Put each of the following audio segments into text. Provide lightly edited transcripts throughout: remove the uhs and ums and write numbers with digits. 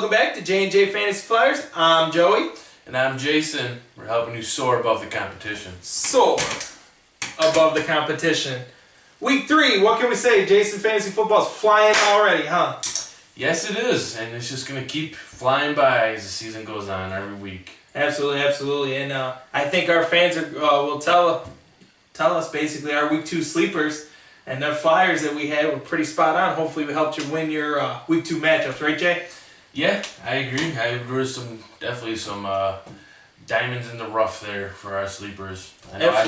welcome back to J&J Fantasy Flyers. I'm Joey. And I'm Jason. We're helping you soar above the competition. Soar above the competition. Week 3, what can we say? Jason Fantasy Football's flying already, huh? Yes, it is. And it's just going to keep flying by as the season goes on every week. Absolutely, absolutely. And I think our fans will tell us basically our Week 2 sleepers. And the Flyers that we had were pretty spot on. Hopefully we helped you win your Week 2 matchups, right, Jay? Yeah, I agree. There was definitely some diamonds in the rough there for our sleepers. I know I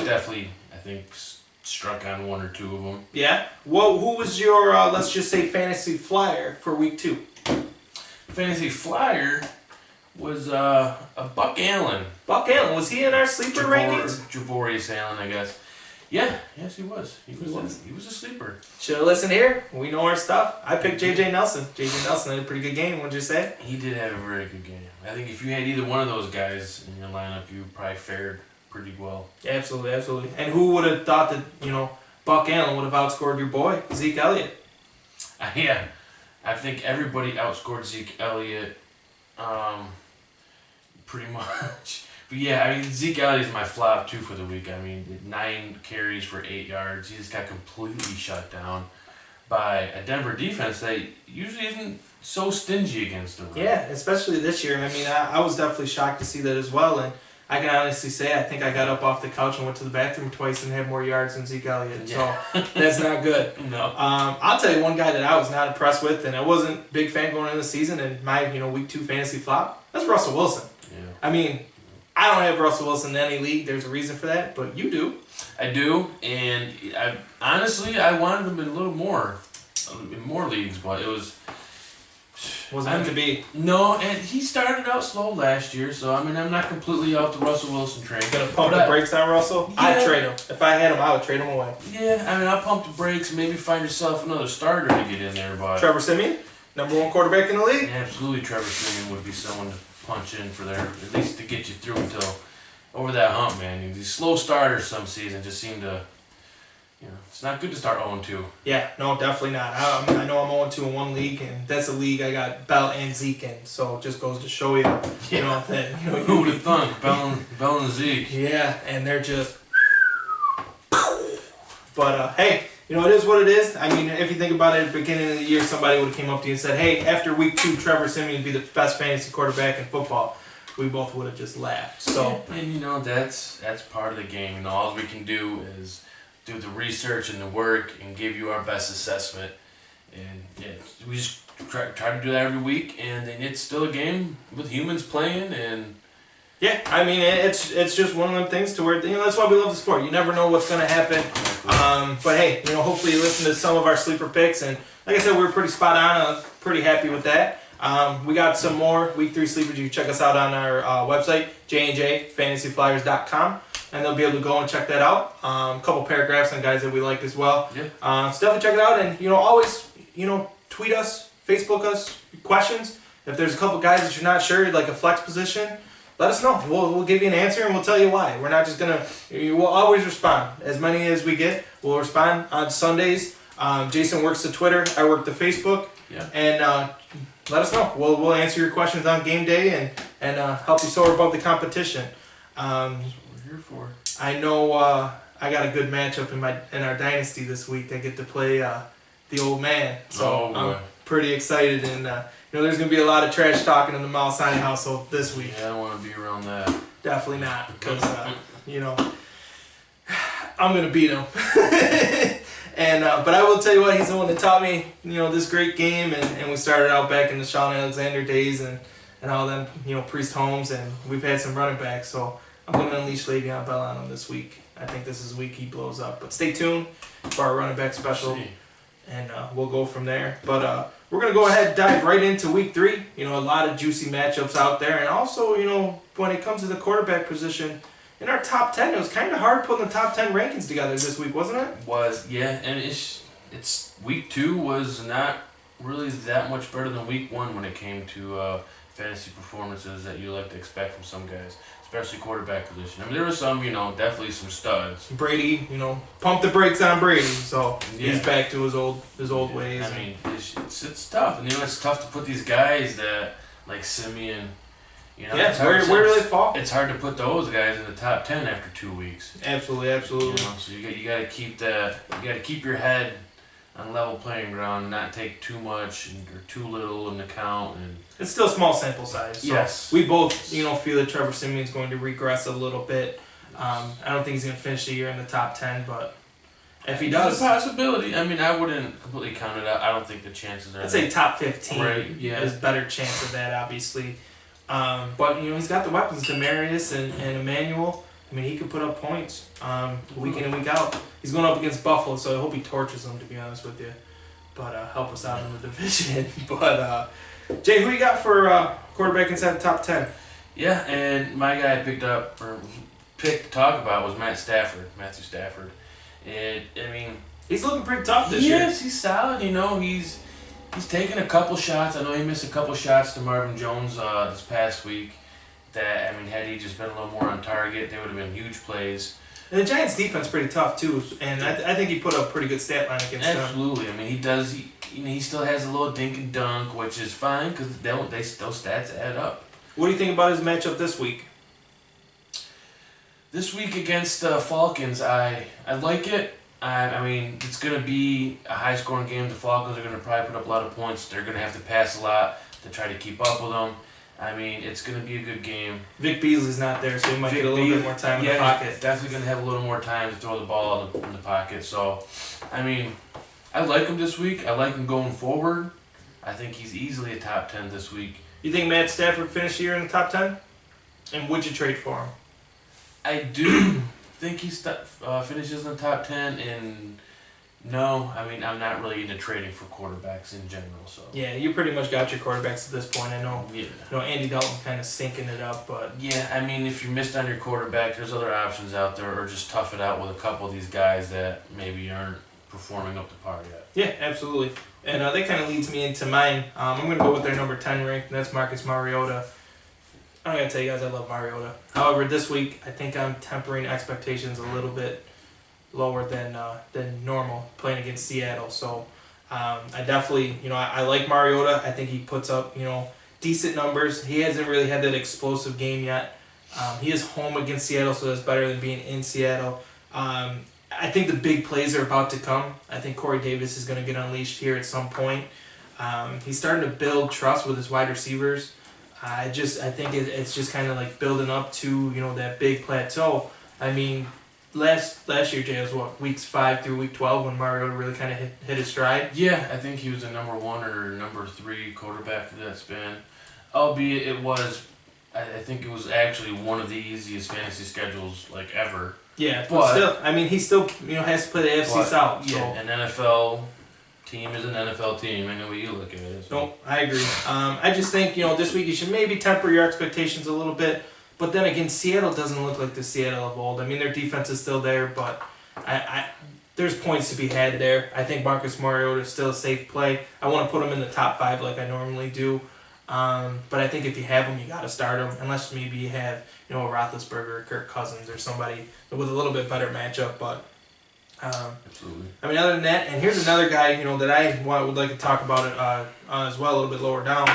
think struck on one or two of them. Yeah? Well, who was your, let's just say, Fantasy Flyer for Week 2? Fantasy Flyer was a Buck Allen. Buck Allen, was he in our sleeper rankings? Javorius Allen, I guess. Yeah, yes, he was. He was a sleeper. Should have listened here. We know our stuff. I picked J.J. Nelson. J.J. Nelson had a pretty good game, wouldn't you say? He did have a very good game. I think if you had either one of those guys in your lineup, you probably fared pretty well. Absolutely, absolutely. And who would have thought that, Buck Allen would have outscored your boy, Zeke Elliott? Yeah. I think everybody outscored Zeke Elliott pretty much. But yeah, I mean, Zeke Elliott is my flop, too, for the week. I mean, 9 carries for 8 yards. He just got completely shut down by a Denver defense that usually isn't so stingy against the run. Yeah, especially this year. I mean, I was definitely shocked to see that as well. And I can honestly say I think I got up off the couch and went to the bathroom twice and had more yards than Zeke Elliott. Yeah. So that's not good. No. I'll tell you one guy that I was not impressed with, and I wasn't a big fan going into the season, and my Week 2 fantasy flop, that's Russell Wilson. Yeah. I mean, I don't have Russell Wilson in any league. There's a reason for that, but you do. I do, and honestly, I wanted him in a little more, in more leagues, but it wasn't meant to be. No, and he started out slow last year, so I mean, I'm not completely off the Russell Wilson train. Gonna pump the brakes on Russell? Yeah. I'd trade him. If I had him, I would trade him away. Yeah, I mean, I'll pump the brakes and maybe find yourself another starter to get in there, but Trevor Siemian, #1 quarterback in the league. Absolutely, Trevor Siemian would be someone to punch in for there, at least to get you through until over that hump, man. These slow starters some season just seem to, it's not good to start 0-2. Yeah, no, definitely not. I know I'm 0-2 in one league, and that's a league I got Bell and Zeke in, so it just goes to show you, that, who would have thunk, Bell and Zeke. Yeah, and they're just, but hey, it is what it is. I mean, if you think about it, at the beginning of the year, somebody would have came up to you and said, hey, after Week 2, Trevor Siemian would be the best fantasy quarterback in football. We both would have just laughed. So, and that's part of the game. All we can do is do the research and the work and give you our best assessment. And yeah, we just try to do that every week. And then it's still a game with humans playing. And yeah, I mean, it's just one of them things to where that's why we love the sport. You never know what's going to happen. But hey, hopefully you listen to some of our sleeper picks, and like I said, we're pretty spot on. I'm pretty happy with that. We got some more Week 3 sleepers. You can check us out on our website, jnjfantasyflyers.com, and they'll be able to go and check that out. A couple paragraphs on guys that we like as well. Yeah. So definitely check it out, and always tweet us, Facebook us questions. If there's a couple guys that you're not sure, like a flex position, let us know. We'll give you an answer, and we'll tell you why. We're not just gonna. We'll always respond. As many as we get, we'll respond on Sundays. Jason works the Twitter. I work the Facebook. Yeah. And let us know. We'll answer your questions on game day and help you soar above the competition. That's what we're here for. I know I got a good matchup in our dynasty this week. I get to play the old man, so I'm pretty excited. And there's gonna be a lot of trash talking in the Malasani household this week. Yeah, I don't want to be around that. Definitely not, because I'm gonna beat him. And but I will tell you what, he's the one that taught me, this great game, and we started out back in the Sean Alexander days and all them, Priest Holmes, and we've had some running backs, so I'm going to unleash Le'Veon Bell on him this week. I think this is the week he blows up. But stay tuned for our running back special, and we'll go from there. But we're going to go ahead and dive right into Week 3. A lot of juicy matchups out there, and also, when it comes to the quarterback position, in our top 10, it was kind of hard putting the top 10 rankings together this week, wasn't it? Yeah, and it's Week 2 was not really that much better than Week 1 when it came to fantasy performances that you like to expect from some guys, especially quarterback position. I mean, there were some, definitely some studs. Brady, pump the brakes on Brady, so he's back to his old ways. I mean, it's tough, and it's tough to put these guys that like Simeon. Yeah, where do they fall? It's hard to put those guys in the top 10 after 2 weeks. Absolutely. So you got to keep that. You got to keep your head on level playing ground, and not take too much or too little in account. And it's still a small sample size. So yes, we both feel that Trevor Simeon's going to regress a little bit. I don't think he's going to finish the year in the top 10, but if he does, it's a possibility. I mean, I wouldn't completely count it out. I don't think the chances are. I'd say top 15. Right. Yeah. There's a better chance of that, obviously. But he's got the weapons, Demarius and Emmanuel. I mean, he could put up points week in and week out. He's going up against Buffalo, so I hope he torches them, to be honest with you. But help us out in the division. But Jay, who you got for quarterback inside the top 10? Yeah, and my guy I picked to talk about was Matthew Stafford. And I mean, he's looking pretty tough this year. Yes, he's solid. He's taken a couple shots. I know he missed a couple shots to Marvin Jones this past week. That, I mean, had he just been a little more on target, they would have been huge plays. And the Giants' defense pretty tough too, and I think he put up a pretty good stat line against them. Absolutely. I mean, he does. He still has a little dink and dunk, which is fine because those stats add up. What do you think about his matchup this week? This week against the Falcons, I like it. I mean, it's going to be a high-scoring game. The Falcons are going to probably put up a lot of points. They're going to have to pass a lot to try to keep up with them. I mean, it's going to be a good game. Vic Beasley's not there, so he might get a little bit more time in the pocket. Definitely going to have a little more time to throw the ball in the pocket. So, I mean, I like him this week. I like him going forward. I think he's easily a top 10 this week. You think Matt Stafford finished the year in the top 10? And would you trade for him? I do think he finishes in the top 10, and no, I mean, I'm not really into trading for quarterbacks in general. So yeah, you pretty much got your quarterbacks at this point. I know. Yeah. Andy Dalton kind of stinking it up, but yeah, I mean, if you missed on your quarterback, there's other options out there, or just tough it out with a couple of these guys that maybe aren't performing up to par yet. Yeah, absolutely. And that kind of leads me into mine. I'm going to go with their number 10 rank, and that's Marcus Mariota. I'm going to tell you guys I love Mariota. However, this week, I think I'm tempering expectations a little bit lower than normal playing against Seattle. So I definitely, I like Mariota. I think he puts up, decent numbers. He hasn't really had that explosive game yet. He is home against Seattle, so that's better than being in Seattle. I think the big plays are about to come. I think Corey Davis is going to get unleashed here at some point. He's starting to build trust with his wide receivers. I think it's just kind of like building up to that big plateau. I mean, last year, Jay, was what, weeks 5 through week 12 when Mariota really kind of hit his stride. Yeah, I think he was the number 1 or number 3 quarterback for that span. Albeit it was, I think it was actually one of the easiest fantasy schedules like ever. Yeah, but still, I mean, he still has to play the AFC South. Yeah, so. An NFL team is an NFL team. I know what you look at it. So. No, I agree. I just think, this week you should maybe temper your expectations a little bit. But then again, Seattle doesn't look like the Seattle of old. I mean, their defense is still there, but there's points to be had there. I think Marcus Mariota is still a safe play. I want to put him in the top 5 like I normally do. But I think if you have him, you got to start him. Unless maybe you have, a Roethlisberger or Kirk Cousins or somebody with a little bit better matchup. But absolutely. I mean, other than that, and here's another guy, that I would like to talk about it as well, a little bit lower down.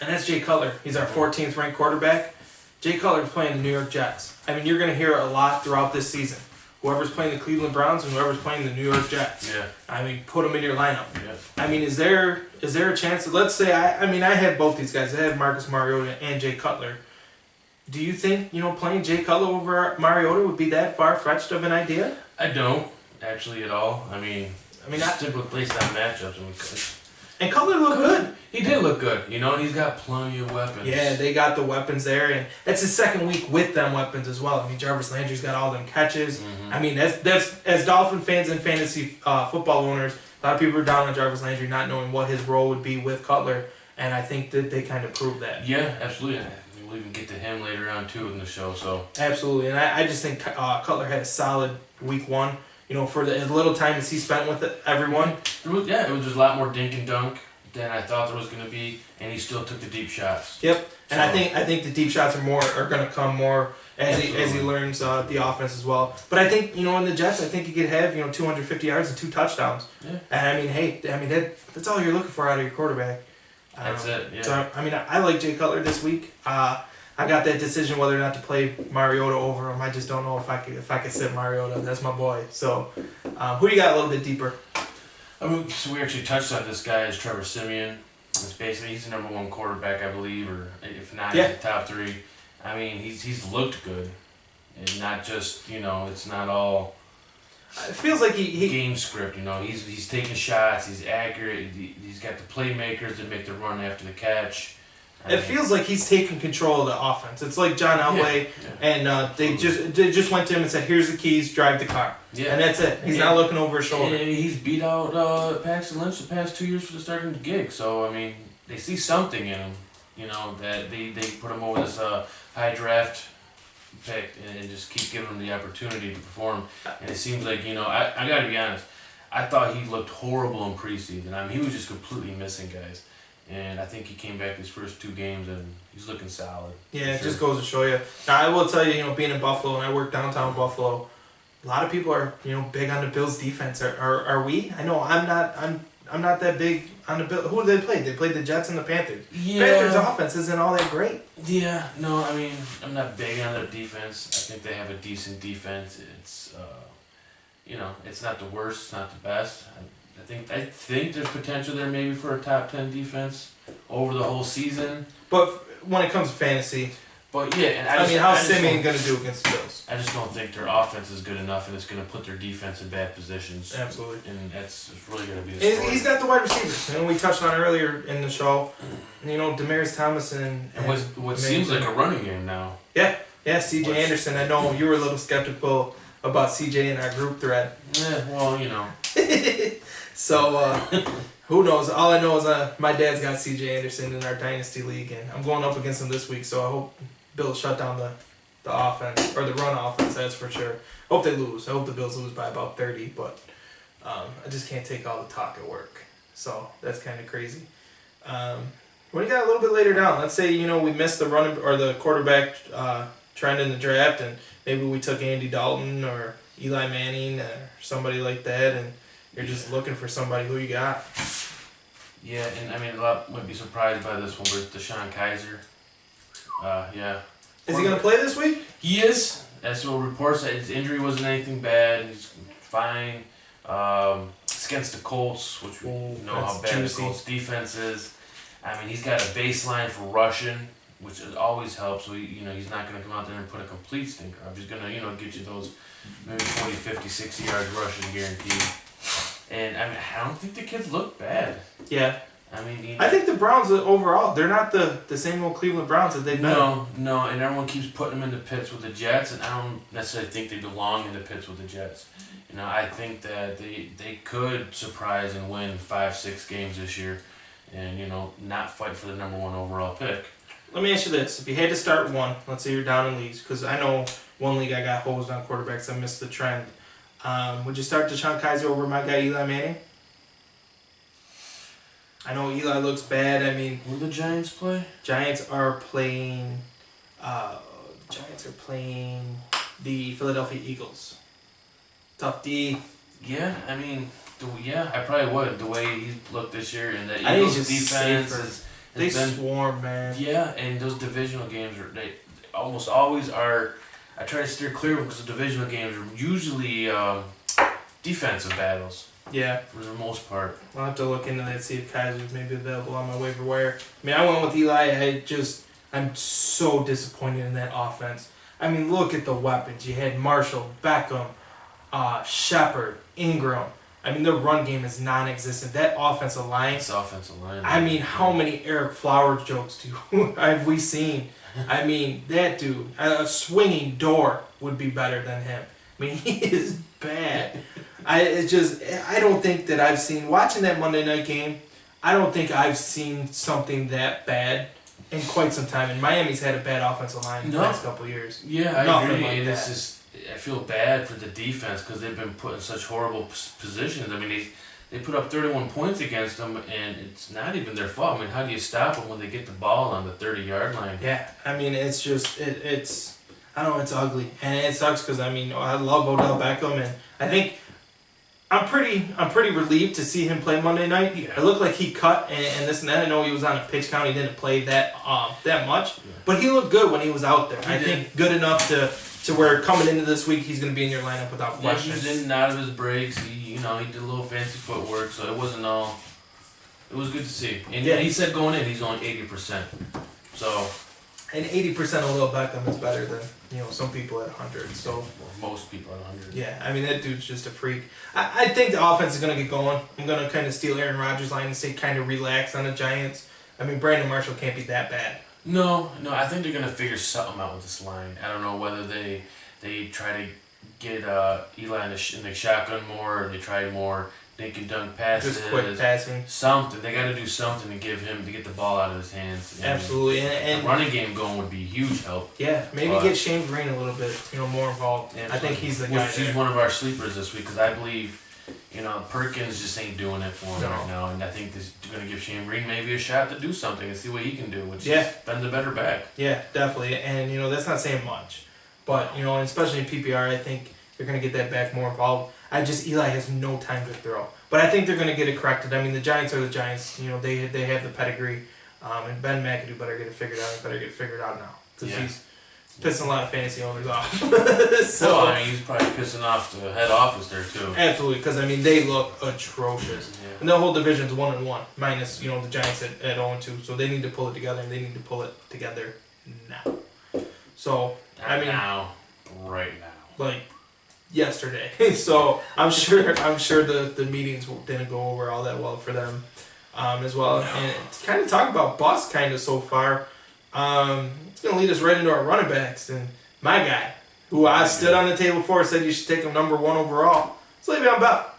And that's Jay Cutler. He's our 14th ranked quarterback. Jay Cutler's playing the New York Jets. I mean, you're going to hear it a lot throughout this season. Whoever's playing the Cleveland Browns and whoever's playing the New York Jets. Yeah. I mean, put them in your lineup. Yeah. I mean, is there a chance that, let's say, I have both these guys. I have Marcus Mariota and Jay Cutler. Do you think, playing Jay Cutler over Mariota would be that far-fetched of an idea? I don't, actually, at all. I mean, typically based on matchups. And Cutler looked good. He did look good. He's got plenty of weapons. Yeah, they got the weapons there, and that's his second week with them weapons as well. I mean, Jarvis Landry's got all them catches. Mm-hmm. I mean, that's as Dolphin fans and fantasy football owners, a lot of people are down on Jarvis Landry not knowing what his role would be with Cutler, and I think that they kind of proved that. Yeah, absolutely. We'll even get to him later on, too, in the show. So Absolutely, and I just think Cutler had a solid week 1. For the little time that he spent with everyone. It was just a lot more dink and dunk than I thought there was going to be, and he still took the deep shots. Yep, and I think the deep shots are going to come more as he learns the offense as well. But I think in the Jets, I think he could have 250 yards and 2 touchdowns. Yeah. And I mean, that's all you're looking for out of your quarterback. That's it. Yeah. So I mean, I like Jay Cutler this week. I got that decision whether or not to play Mariota over him. I just don't know if I could sit Mariota. That's my boy. So, who do you got a little bit deeper? I mean, so we actually touched on this guy is Trevor Siemian. It's basically he's the number one quarterback, I believe, or if not, he's the top 3. I mean, he's looked good, and not just it's not all. It feels like he game script. He's taking shots. He's accurate. He's got the playmakers to make the run after the catch. It feels like he's taking control of the offense. It's like John Elway, and they just went to him and said, "Here's the keys, drive the car," and that's it. He's not looking over his shoulder. And he's beat out Paxton Lynch the past 2 years for the starting gig. So I mean, they see something in him. That they put him over this high draft pick and just keep giving him the opportunity to perform. And it seems like I got to be honest. I thought he looked horrible in preseason. I mean, he was just completely missing guys. And I think he came back his first 2 games and he's looking solid. Yeah, it just goes to show you. Now, I will tell you, being in Buffalo, and I work downtown Buffalo, a lot of people are, big on the Bills' defense. Are we? I know I'm not that big on the Bills. Who did they play? They played the Jets and the Panthers. Yeah. Panthers' offense isn't all that great. Yeah, no, I mean, I'm not big on their defense. I think they have a decent defense. It's, it's not the worst, it's not the best. I think there's potential there maybe for a top 10 defense over the whole season. But when it comes to fantasy, how's Simeon going to do against the Bills? I just don't think their offense is good enough, and it's going to put their defense in bad positions. Absolutely. And it's really going to be the story. He's got the wide receivers, and we touched on it earlier in the show. Demaryius Thomas and what seems like a running game now. Yeah, C.J. Anderson. I know you were a little skeptical about C.J. in our group thread. Yeah, well, So, who knows? All I know is my dad's got C.J. Anderson in our Dynasty League, and I'm going up against him this week, so I hope Bills shut down the offense, or the run offense, that's for sure. Hope they lose. I hope the Bills lose by about 30, but I just can't take all the talk at work. So, that's kind of crazy. When you got a little bit later down, let's say, we missed the running or the quarterback trend in the draft, and maybe we took Andy Dalton or Eli Manning or somebody like that, and you're just looking for somebody. Who you got? Yeah, and I mean, a lot might be surprised by this one, but it's DeShone Kizer. Is he going to play this week? He is. That's what reports say. His injury wasn't anything bad. He's fine. It's against the Colts, which we know how bad the Colts defense is. I mean, he's got a baseline for rushing, which always helps. So, he's not going to come out there and put a complete stinker up. He's going to, get you those maybe 40, 50, 60 yards rushing guaranteed. And, I mean, I don't think the kids look bad. Yeah. I mean, I think the Browns overall, they're not the same old Cleveland Browns that they've been. No, and everyone keeps putting them in the pits with the Jets, and I don't necessarily think they belong in the pits with the Jets. I think that they could surprise and win 5-6 games this year and, not fight for the number 1 overall pick. Let me ask you this. If you had to start one, let's say you're down in leagues, because I know one league I got hosed on quarterbacks. I missed the trend. Would you start DeShone Kizer over my guy Eli Manning? I know Eli looks bad. I mean, who do the Giants play? Giants are playing the Philadelphia Eagles. Tough D. Yeah, I mean, I probably would. The way he's looked this year, and the Eagles defense has they been, swarm, man. Yeah, and those divisional games they almost always are. I try to steer clear because the divisional games are usually defensive battles. Yeah. For the most part. I'll have to look into that, see if Kaiser's maybe available on my waiver wire. I mean, I went with Eli. I'm so disappointed in that offense. I mean, look at the weapons. You had Marshall, Beckham, Shepard, Ingram. I mean, their run game is non-existent. That offensive line. It's offensive line. I mean, how many Eric Flowers jokes have we seen? I mean, that dude, a swinging door would be better than him. I mean, he is bad. I don't think that I've seen, watching that Monday night game, I don't think I've seen something that bad in quite some time. And Miami's had a bad offensive line in the last couple of years. Yeah, I agree. Like it's just, I feel bad for the defense because they've been put in such horrible positions. I mean, they put up 31 points against them, and it's not even their fault. I mean, how do you stop them when they get the ball on the 30-yard line? Yeah, I mean, it's just, I don't know, it's ugly. And it sucks because, I mean, I love Odell Beckham, and I think I'm pretty relieved to see him play Monday night. Yeah. It looked like he cut and this and that. I know he was on a pitch count. He didn't play that much, but he looked good when he was out there. I think good enough to where coming into this week he's going to be in your lineup without question. He was in and out of his breaks. He did a little fancy footwork, so it wasn't all. It was good to see. And he said going in he's only 80%. So. And 80% of Lil Beckham is better than some people at 100. So most people at 100. Yeah, I mean that dude's just a freak. I think the offense is gonna get going. I'm gonna kind of steal Aaron Rodgers' line and say kind of relax on the Giants. I mean Brandon Marshall can't be that bad. No, I think they're gonna figure something out with this line. I don't know whether they try to get Eli in the shotgun more, or they try more dink and dunk passes. Just quick passing. Something. They got to do something to get the ball out of his hands. Absolutely. And the running game going would be huge help. Yeah, maybe get Shane Green a little bit, more involved. Yeah, I think he's the guy. He's one of our sleepers this week because I believe, Perkins just ain't doing it for him right now, and I think this is going to give Shane Green maybe a shot to do something and see what he can do, which is bend the better back. Yeah, definitely. And that's not saying much, but especially in PPR, I think they're going to get that back more involved. Eli has no time to throw. But I think they're going to get it corrected. I mean, the Giants are the Giants. They have the pedigree. And Ben McAdoo better get it figured out. He better get it figured out now. Because he's pissing a lot of fantasy owners off. So, he's probably pissing off the head office there, too. Absolutely. Because, they look atrocious. Yeah. And the whole division's 1-1. Minus, the Giants at 0-2. So they need to pull it together. And they need to pull it together now. So, right now. Like... yesterday. So I'm sure the meetings didn't go over all that well for them as well. And to kind of talk about bust kind of so far, it's going to lead us right into our running backs. And my guy, who I stood on the table for, said you should take him number 1 overall, it's Le'Veon Bell.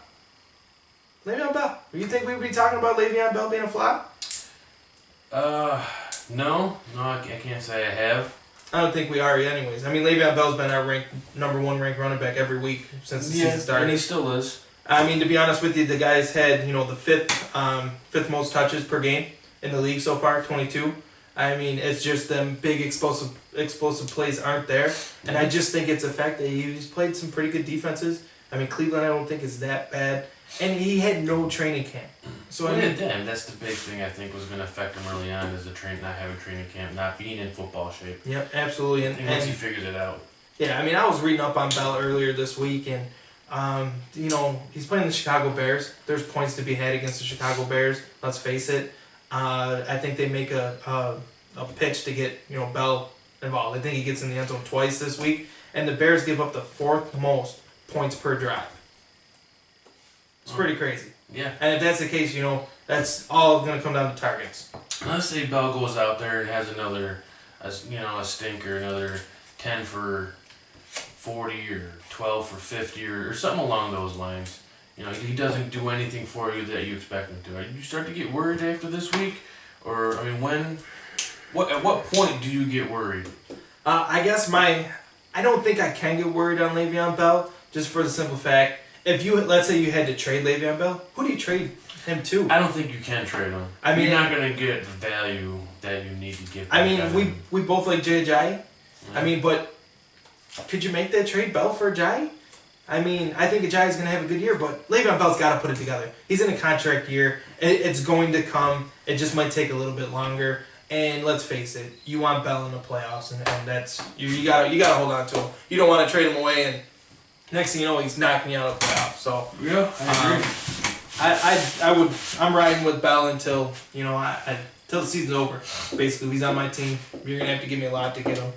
Le'Veon Bell. Do you think we'd be talking about Le'Veon Bell being a flop? No, I can't say I have. I don't think we are anyways. I mean, Le'Veon Bell's been our number 1 ranked running back every week since the season started. And he still is. I mean, to be honest with you, the guy's had, the fifth most touches per game in the league so far, 22. I mean, it's just them big explosive plays aren't there. And I just think it's the fact that he's played some pretty good defenses. I mean, Cleveland I don't think is that bad. And he had no training camp. So that's the big thing I think was going to affect him early on is not having training camp, not being in football shape. Yep, absolutely. And once he figures it out. Yeah, I mean, I was reading up on Bell earlier this week, and he's playing the Chicago Bears. There's points to be had against the Chicago Bears. Let's face it. I think they make a pitch to get Bell involved. I think he gets in the end zone twice this week, and the Bears give up the 4th most points per drive. It's pretty crazy. Yeah. And if that's the case, that's all going to come down to targets. Let's say Bell goes out there and has another, a stinker, another 10 for 40 or 12 for 50 or something along those lines. He doesn't do anything for you that you expect him to. You start to get worried after this week? Or, at what point do you get worried? I guess I don't think I can get worried on Le'Veon Bell, just for the simple fact, let's say you had to trade Le'Veon Bell, who do you trade him to? I don't think you can trade him. I mean, you're not going to get the value that you need to get. I mean, we both like J&J. Yeah. I mean, but could you make that trade Bell for Ajayi? I mean, I think Ajayi's going to have a good year, but Le'Veon Bell's got to put it together. He's in a contract year. It's going to come. It just might take a little bit longer. And let's face it, you want Bell in the playoffs, and that's you got to hold on to him. You don't want to trade him away, and next thing you know, he's knocking you out of the playoffs. So yeah, I agree. I'm riding with Bell until till the season's over. Basically, he's on my team. You're gonna have to give me a lot to get him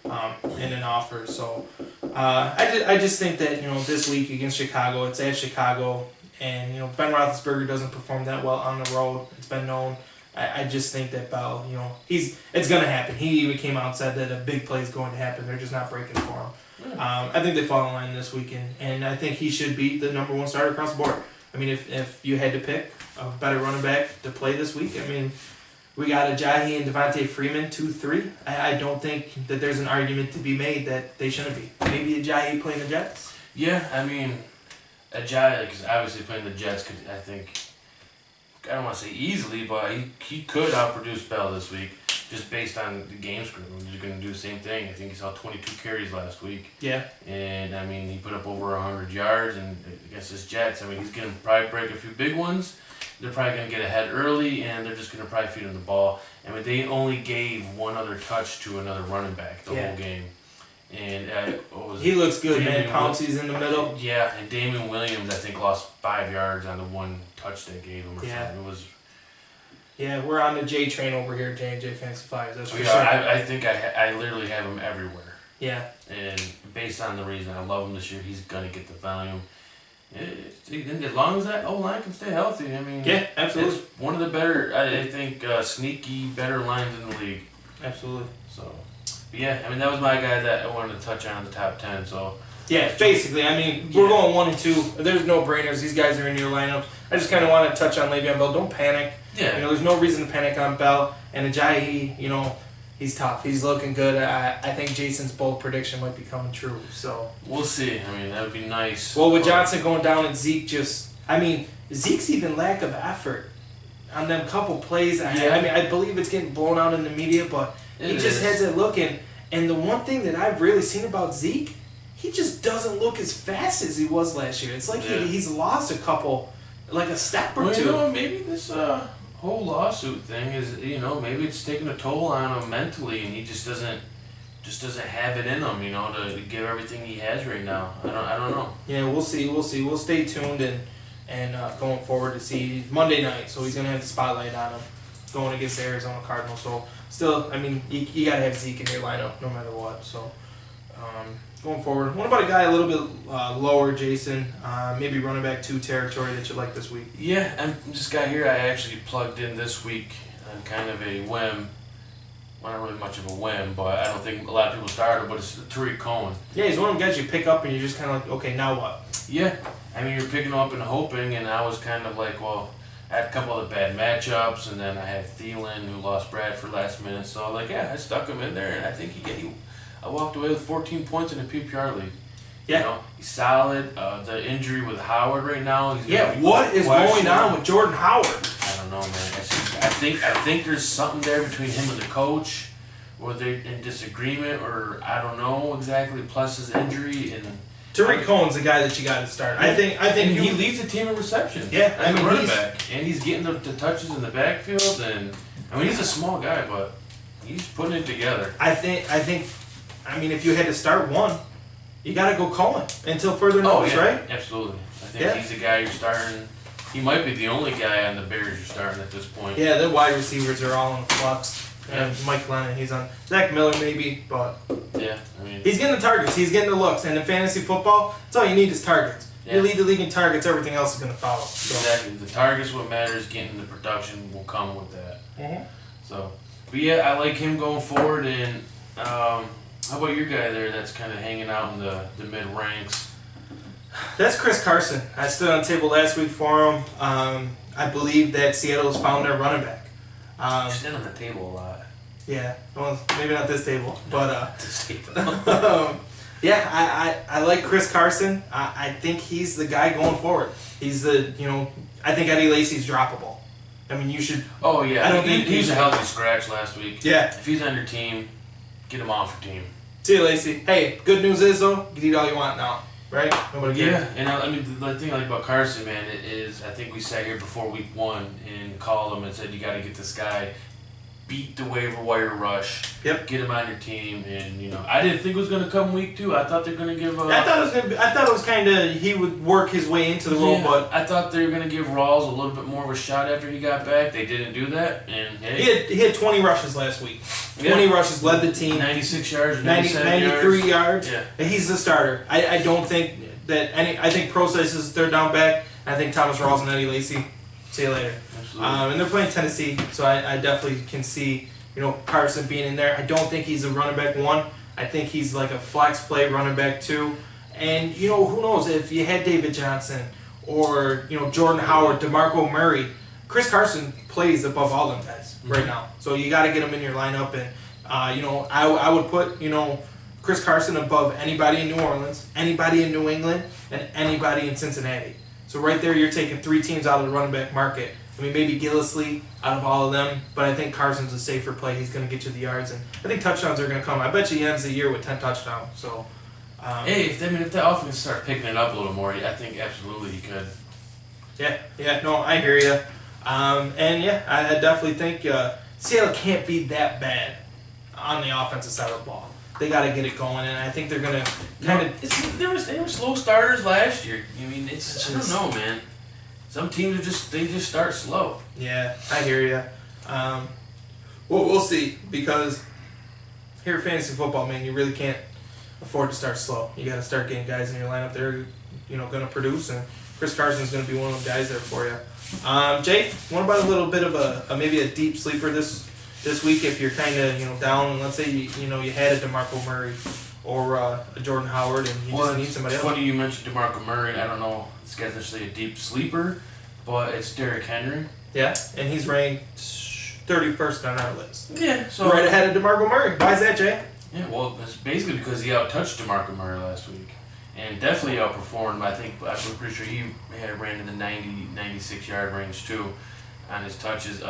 in an offer. So I just think that this week against Chicago, it's at Chicago, and Ben Roethlisberger doesn't perform that well on the road. It's been known. I just think that Bell, it's going to happen. He even came out and said that a big play is going to happen. They're just not breaking for him. I think they fall in line this weekend, and I think he should be the number 1 starter across the board. I mean, if you had to pick a better running back to play this week, I mean, we got Ajayi and Devontae Freeman 2-3. I don't think that there's an argument to be made that they shouldn't be. Maybe Ajayi playing the Jets? Yeah, I mean, Ajayi is obviously playing the Jets because I think, I don't want to say easily, but he could outproduce Bell this week just based on the game script. He's going to do the same thing. I think he saw 22 carries last week. Yeah. And, I mean, he put up over 100 yards and against his Jets. I mean, he's going to probably break a few big ones. They're probably going to get ahead early, and they're just going to probably feed him the ball. I mean, they only gave one other touch to another running back the whole game. And he looks good, man. Pouncey's in the middle. Yeah, and Damon Williams, I think, lost 5 yards on the one touch they gave him or something. It was... Yeah, we're on the J train over here at J&J Fantasy Flyers. That's for sure. I think I literally have him everywhere. Yeah. And based on the reason I love him this year, he's going to get the volume. As long as that O-line can stay healthy, I mean... Yeah, absolutely. It's one of the better, I think, sneaky, better lines in the league. Absolutely. So, but yeah, I mean, that was my guy that I wanted to touch on the top 10, so... Yeah, basically, I mean, we're going 1 and 2. There's no brainers. These guys are in your lineup. I just kind of want to touch on Le'Veon Bell. Don't panic. Yeah. You know, there's no reason to panic on Bell. And Ajayi, you know, he's tough. He's looking good. I think Jason's bold prediction might be coming true. So we'll see. I mean, that would be nice. Well, with Johnson going down and Zeke Zeke's even lack of effort on them couple plays. I mean, I believe it's getting blown out in the media, but he just has it looking. And the one thing that I've really seen about Zeke, he just doesn't look as fast as he was last year. It's like he's lost a couple, like a step or two. You know, maybe this whole lawsuit thing is, you know, maybe it's taking a toll on him mentally, and he just doesn't have it in him, you know, to give everything he has right now. I don't know. Yeah, we'll see. We'll stay tuned and going forward to see Monday night. So he's gonna have the spotlight on him going against the Arizona Cardinals. So still, I mean, you gotta have Zeke in your lineup no matter what. So. Going forward, what about a guy a little bit lower, Jason? Maybe running back 2 territory that you like this week? Yeah, this guy here I actually plugged in this week on kind of a whim. Well, not really much of a whim, but I don't think a lot of people started, but it's Tariq Cohen. Yeah, he's one of the guys you pick up and you're just kind of like, okay, now what? Yeah, I mean, you're picking him up and hoping, and I was kind of like, well, I had a couple of bad matchups, and then I had Thielen, who lost Bradford last minute, so like, yeah, I stuck him in there, and I think I walked away with 14 points in a PPR league. Yeah. You know, he's solid. The injury with Howard right now. What is going on with Jordan Howard? I don't know, man. I think there's something there between him and the coach, or they're in disagreement, or I don't know exactly. Plus his injury and Tariq Cohen's the guy that you got to start. I think he leads the team in receptions. Yeah, as a running back, and he's getting the touches in the backfield. And I mean, he's a small guy, but he's putting it together. I mean, if you had to start one, you got to go Cohen until further notice, right? Absolutely. I think he's the guy you're starting. He might be the only guy on the Bears you're starting at this point. Yeah, the wide receivers are all in flux. And Mike Lennon, he's on. Zach Miller maybe, but yeah, I mean, he's getting the targets, he's getting the looks, and in fantasy football, that's all you need is targets. You lead the league in targets, everything else is going to follow. So. Exactly. The targets what matters. Getting the production will come with that. Mm-hmm. So, but yeah, I like him going forward. And how about your guy there that's kind of hanging out in the mid ranks? That's Chris Carson. I stood on the table last week for him. I believe that Seattle has found their running back. You stand on the table a lot. Yeah, well, maybe not this table, but this table. yeah, I like Chris Carson. I think he's the guy going forward. He's I think Eddie Lacy's droppable. I mean, you should. Oh yeah, I don't think he's a healthy scratch last week. Yeah, if he's on your team, get him off your team. See you, Lacy. Hey, good news is though, you can eat all you want now, right? Nobody cares. And I mean, the thing I like about Carson, man, is I think we sat here before week 1 and called him and said you got to get this guy, beat the waiver wire rush, get him on your team, and I didn't think it was going to come week 2. I thought they were going to give. I thought it was kind of he would work his way into the role, but I thought they were going to give Rawls a little bit more of a shot after he got back. They didn't do that, and hey, he had 20 rushes last week. 20 rushes, led the team. 96 yards, 93 yards. Yeah. He's the starter. I don't think that I think Process is third down back. I think Thomas Rawls and Eddie Lacy. See you later. And they're playing Tennessee, so I definitely can see Carson being in there. I don't think he's a running back 1. I think he's like a flex play running back 2. And who knows if you had David Johnson or Jordan Howard, DeMarco Murray, Chris Carson plays above all them guys right now. So you got to get him in your lineup, and I would put Chris Carson above anybody in New Orleans, anybody in New England, and anybody in Cincinnati. So right there, you're taking 3 teams out of the running back market. I mean, maybe Gillislee out of all of them, but I think Carson's a safer play. He's going to get you the yards, and I think touchdowns are going to come. I bet you he ends the year with 10 touchdowns. So, hey, if the offense starts picking it up a little more, I think absolutely he could. Yeah, no, I hear you. And yeah, I definitely think Seattle can't be that bad on the offensive side of the ball. They got to get it going, and I think they're going to kind of. They were slow starters last year. I mean, I don't know, man. Some teams just start slow. Yeah, I hear you. Well, we'll see, because here at Fantasy Football, man, you really can't afford to start slow. You got to start getting guys in your lineup that are, going to produce, and Chris Carson's going to be one of those guys there for you. Jay, what about a little bit of maybe a deep sleeper this week if you're kind of down? Let's say you had a DeMarco Murray or a Jordan Howard, and you just need somebody else. It's funny you mentioned DeMarco Murray. I don't know if this guy's necessarily a deep sleeper, but it's Derrick Henry. Yeah, and he's ranked 31st on our list. Yeah, so right ahead of DeMarco Murray. Why is that, Jay? Yeah, well, it's basically because he outtouched DeMarco Murray last week. And definitely outperformed. I'm pretty sure he ran in the 96-yard range too on his touches.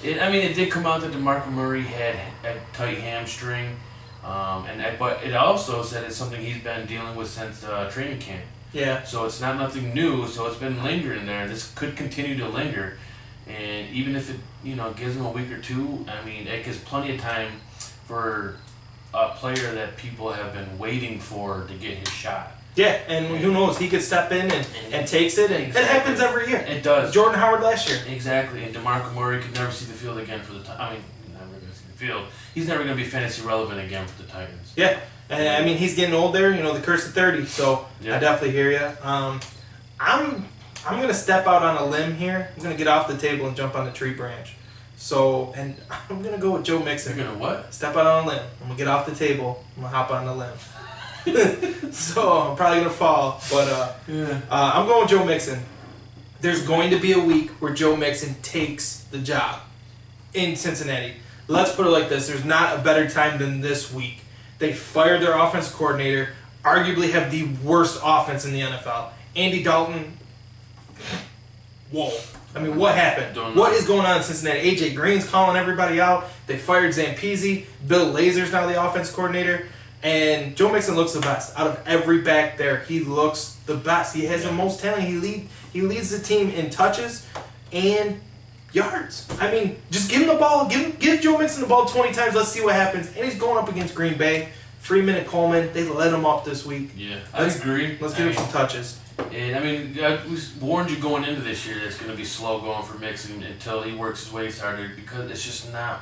It did come out that DeMarco Murray had a tight hamstring, but it also said it's something he's been dealing with since training camp. Yeah. So it's not nothing new. So it's been lingering there. This could continue to linger, and even if it gives him a week or two, it gives plenty of time for a player that people have been waiting for to get his shot. Yeah, and who knows, he could step in and takes it, and exactly. It happens every year. It does. Jordan Howard last year. Exactly, and DeMarco Murray could never see the field again for the Titans. Never going to see the field. He's never going to be fantasy relevant again for the Titans. Yeah, and he's getting old there, the curse of 30, so yeah. I definitely hear you. I'm going to step out on a limb here. I'm going to get off the table and jump on the tree branch. So, and I'm going to go with Joe Mixon. You're going to what? Step out on a limb. I'm going to get off the table. I'm going to hop on the limb. So, I'm probably going to fall. But I'm going with Joe Mixon. There's going to be a week where Joe Mixon takes the job in Cincinnati. Let's put it like this. There's not a better time than this week. They fired their offense coordinator, arguably have the worst offense in the NFL. Andy Dalton, whoa. What happened? What is going on in Cincinnati? A.J. Green's calling everybody out. They fired Zampese. Bill Lazor's now the offense coordinator. And Joe Mixon looks the best. Out of every back there, he looks the best. He has the most talent. He leads the team in touches and yards. Just give him the ball. Give Joe Mixon the ball 20 times. Let's see what happens. And he's going up against Green Bay. Freeman and Coleman, they let him up this week. Yeah, I agree. Let's give him some touches. And we warned you going into this year that it's going to be slow going for Mixon until he works his way started, because it's just not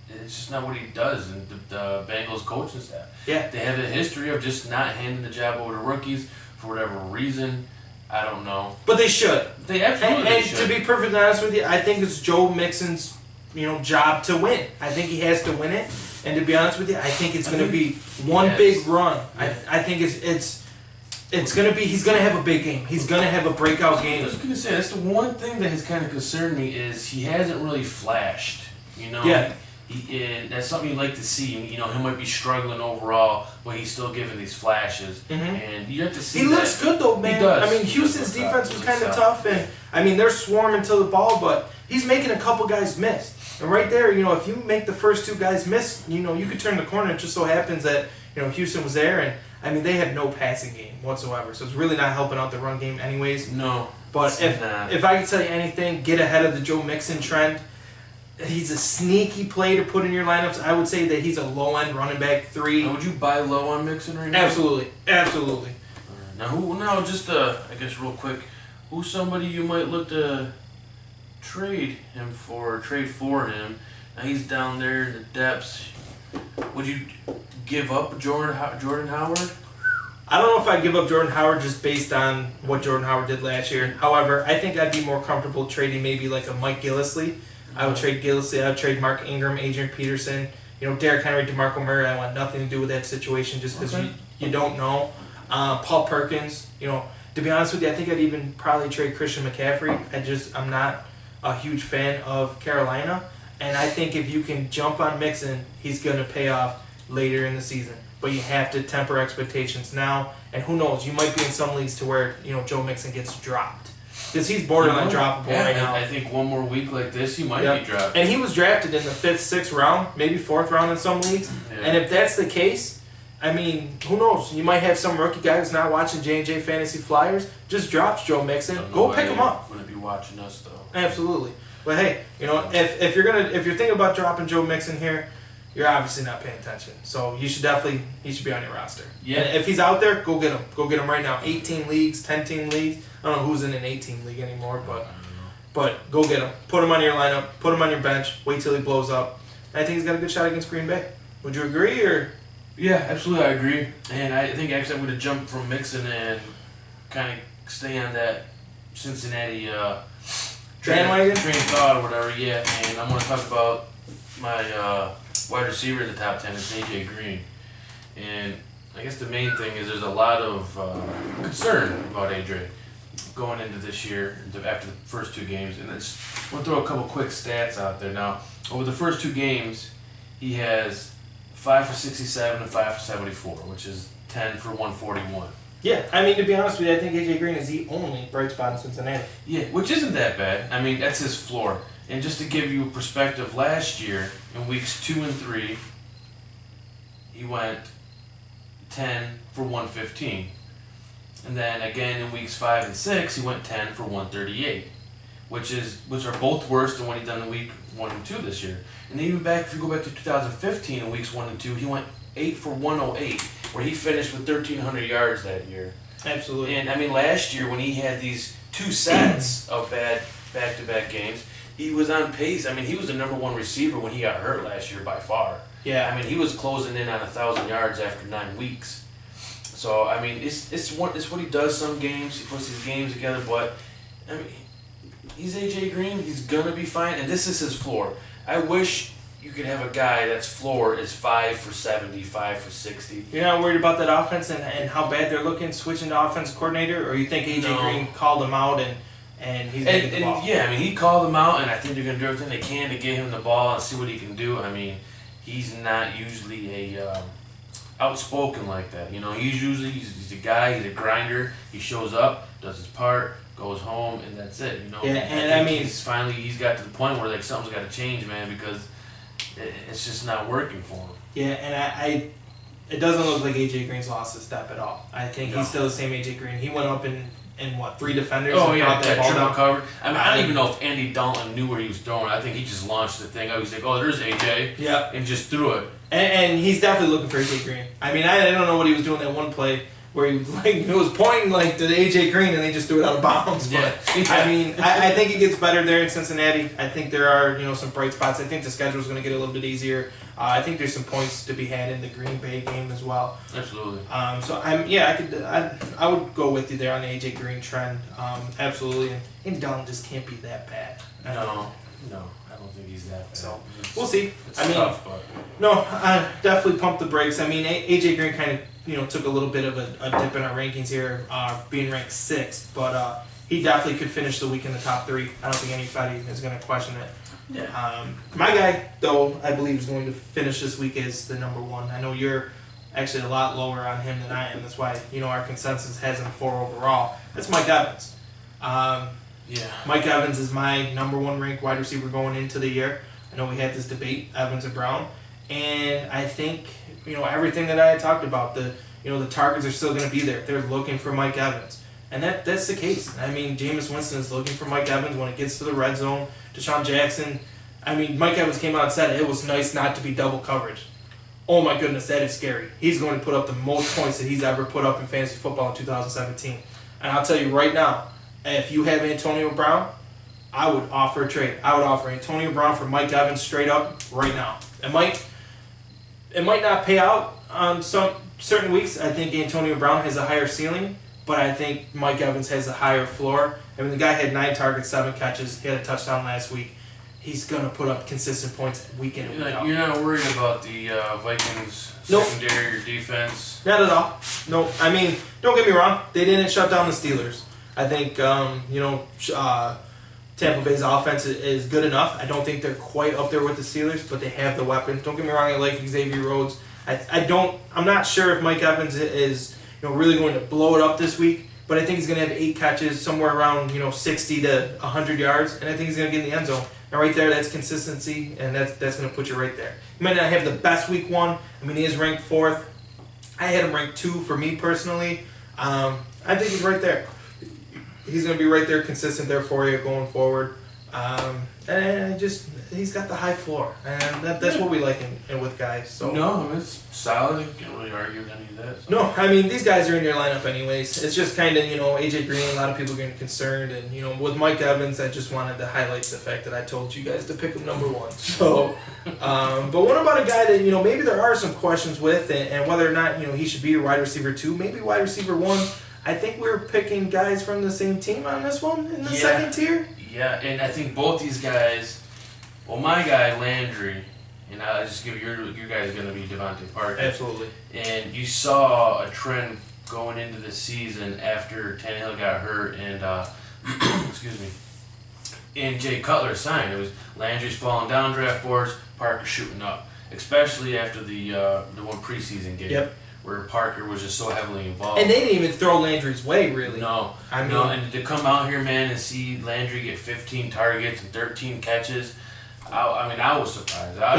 what he does. And the Bengals coaching staff, they have a history of just not handing the job over to rookies for whatever reason. I don't know, but they should. They absolutely should. And to be perfectly honest with you, I think it's Joe Mixon's job to win. I think he has to win it. And to be honest with you, I think it's going to be one big run. Yeah. I think it's going to be, he's going to have a big game. He's going to have a breakout game. I was going to say, that's the one thing that has kind of concerned me is he hasn't really flashed. Yeah. And that's something you like to see. He might be struggling overall, but he's still giving these flashes. Mm-hmm. And you have to see he looks good, though, man. He does. Houston's defense was kind of tough, and they're swarming to the ball, but he's making a couple guys miss. And right there, if you make the first two guys miss, you could turn the corner. It just so happens that, Houston was there, and they had no passing game whatsoever. So it's really not helping out the run game anyways. No. But if I could tell you anything, get ahead of the Joe Mixon trend. He's a sneaky play to put in your lineups. I would say that he's a low-end running back 3. Now, would you buy low on Mixon right now? Absolutely. Now, just I guess real quick, who's somebody you might look to trade for him? Now he's down there in the depths. Would you give up Jordan Howard? I don't know if I'd give up Jordan Howard just based on what Jordan Howard did last year. However, I think I'd be more comfortable trading maybe like a Mike Gillislee. I would trade Gillislee. I would trade Mark Ingram, Adrian Peterson. Derrick Henry, DeMarco Murray. I want nothing to do with that situation just because you don't know. Paul Perkins. To be honest with you, I think I'd even probably trade Christian McCaffrey. I'm not a huge fan of Carolina. And I think if you can jump on Mixon, he's going to pay off later in the season. But you have to temper expectations now. And who knows, you might be in some leagues to where, Joe Mixon gets dropped. because he's borderline droppable right now. I think one more week like this, he might be dropped. And he was drafted in the 5th, 6th round, maybe 4th round in some leagues. Yeah. And if that's the case, I mean, who knows? You might have some rookie guy who's not watching J&J Fantasy Flyers, just drops Joe Mixon. Go pick him up. Wouldn't be watching us though. Absolutely. But hey, if you're thinking about dropping Joe Mixon here, you're obviously not paying attention. So he should be on your roster. Yeah. And if he's out there, go get him. Go get him right now. 18 leagues, 10-team leagues. I don't know who's in an 18 league anymore, but go get him. Put him on your lineup. Put him on your bench. Wait till he blows up. And I think he's got a good shot against Green Bay. Would you agree or? Yeah, absolutely, I agree. And I think actually I'm going to jump from Mixon and kind of stay on that Cincinnati train of thought or whatever. Yeah, and I'm going to talk about my wide receiver in the top 10 is AJ Green. And I guess the main thing is there's a lot of concern about AJ going into this year after the first 2 games. And I'm going to throw a couple quick stats out there. Now, over the first 2 games, he has 5 for 67 and 5 for 74, which is 10 for 141. Yeah, I mean, to be honest with you, I think AJ Green is the only bright spot in Cincinnati. Yeah, which isn't that bad. I mean, that's his floor. And just to give you perspective, last year, in weeks 2 and 3, he went 10 for 115. And then again in weeks 5 and 6, he went 10 for 138, which are both worse than what he done in week 1 and 2 this year. And even if you go back to 2015 in weeks 1 and 2, he went 8 for 108, where he finished with 1,300 yards that year. Absolutely. And I mean, last year when he had these 2 sets of bad back-to-back games, he was on pace. I mean, he was the #1 receiver when he got hurt last year by far. Yeah. I mean, he was closing in on 1,000 yards after 9 weeks. So I mean, it's what he does. Some games he puts these games together, but I mean, he's AJ Green. He's gonna be fine, and this is his floor. I wish you could have a guy that's floor is 5 for 70, 5 for 60. You're not worried about that offense and how bad they're looking, switching to offense coordinator, or you think AJ Green called him out and he's getting the ball? Yeah, I mean, he called him out, and I think they're going to do everything they can to get him the ball and see what he can do. I mean, he's not usually a outspoken like that. You know, he's a guy, he's a grinder. He shows up, does his part, goes home, and that's it. You know. Yeah, and I mean, he's got to the point where like something's got to change, man, because it's just not working for him. Yeah, and it doesn't look like AJ Green's lost his step at all. I think he's still the same AJ Green. He went up in what, 3 defenders? Oh yeah, that triple cover. I mean, I don't even know if Andy Dalton knew where he was throwing. I think he just launched the thing. I was like, oh, there's AJ. Yeah. And just threw it. And he's definitely looking for AJ Green. I mean, I don't know what he was doing that one play where he was like, it was pointing like to the AJ Green and they just threw it out of bounds. But I mean, I think it gets better there in Cincinnati. I think there are some bright spots. I think the schedule is going to get a little bit easier. I think there's some points to be had in the Green Bay game as well. Absolutely. So I would go with you there on the AJ Green trend. Absolutely. And Andy Dalton just can't be that bad. No, I don't think he's that bad. So we'll see. It's tough, but no, I definitely pumped the brakes. I mean, AJ Green kind of took a little bit of a dip in our rankings here, being ranked 6th, but he definitely could finish the week in the top 3. I don't think anybody is going to question it. Yeah. My guy, though, I believe is going to finish this week as the #1. I know you're actually a lot lower on him than I am. That's why our consensus has him 4 overall. That's Mike Evans. Mike Evans is my #1 ranked wide receiver going into the year. I know we had this debate, Evans and Brown, and I think everything that I had talked about, the targets are still going to be there. They're looking for Mike Evans. And that's the case. I mean, Jameis Winston is looking for Mike Evans when it gets to the red zone. Deshaun Jackson. I mean, Mike Evans came out and said it was nice not to be double coverage. Oh my goodness, that is scary. He's going to put up the most points that he's ever put up in fantasy football in 2017. And I'll tell you right now, if you have Antonio Brown, I would offer a trade. I would offer Antonio Brown for Mike Evans straight up right now. It might not pay out on some certain weeks. I think Antonio Brown has a higher ceiling. But I think Mike Evans has a higher floor. I mean, the guy had 9 targets, 7 catches. He had a touchdown last week. He's going to put up consistent points week in and week out. You're not worried about the Vikings secondary or defense? Not at all. No. I mean, don't get me wrong. They didn't shut down the Steelers. I think, Tampa Bay's offense is good enough. I don't think they're quite up there with the Steelers, but they have the weapons. Don't get me wrong. I like Xavier Rhodes. I'm not sure if Mike Evans is really going to blow it up this week, but I think he's going to have 8 catches, somewhere around 60 to 100 yards, and I think he's going to get in the end zone. And right there, that's consistency, and that's going to put you right there. He might not have the best week 1. I mean, he is ranked 4th. I had him ranked 2 for me personally. I think he's right there. He's going to be right there, consistent there for you going forward. And he's got the high floor, and that's what we like in with guys. So no, I mean, it's solid. You can't really argue with any of that. So. No, I mean, these guys are in your lineup anyways. It's just kind of, AJ Green, a lot of people are getting concerned, and with Mike Evans, I just wanted to highlight the fact that I told you guys to pick him number 1. So, but what about a guy that maybe there are some questions with, and whether or not he should be a wide receiver 2, maybe wide receiver 1. I think we're picking guys from the same team on this one in the second tier. Yeah, and I think both these guys, well, my guy, Landry, and I'll just give your guys going to be Devontae Parker. Absolutely. And you saw a trend going into the season after Tannehill got hurt and, excuse me, and Jay Cutler signed. It was Landry's falling down draft boards, Parker shooting up, especially after the one preseason game. Yep. Where Parker was just so heavily involved. And they didn't even throw Landry's way, really. No. And to come out here, man, and see Landry get 15 targets and 13 catches, I was surprised. I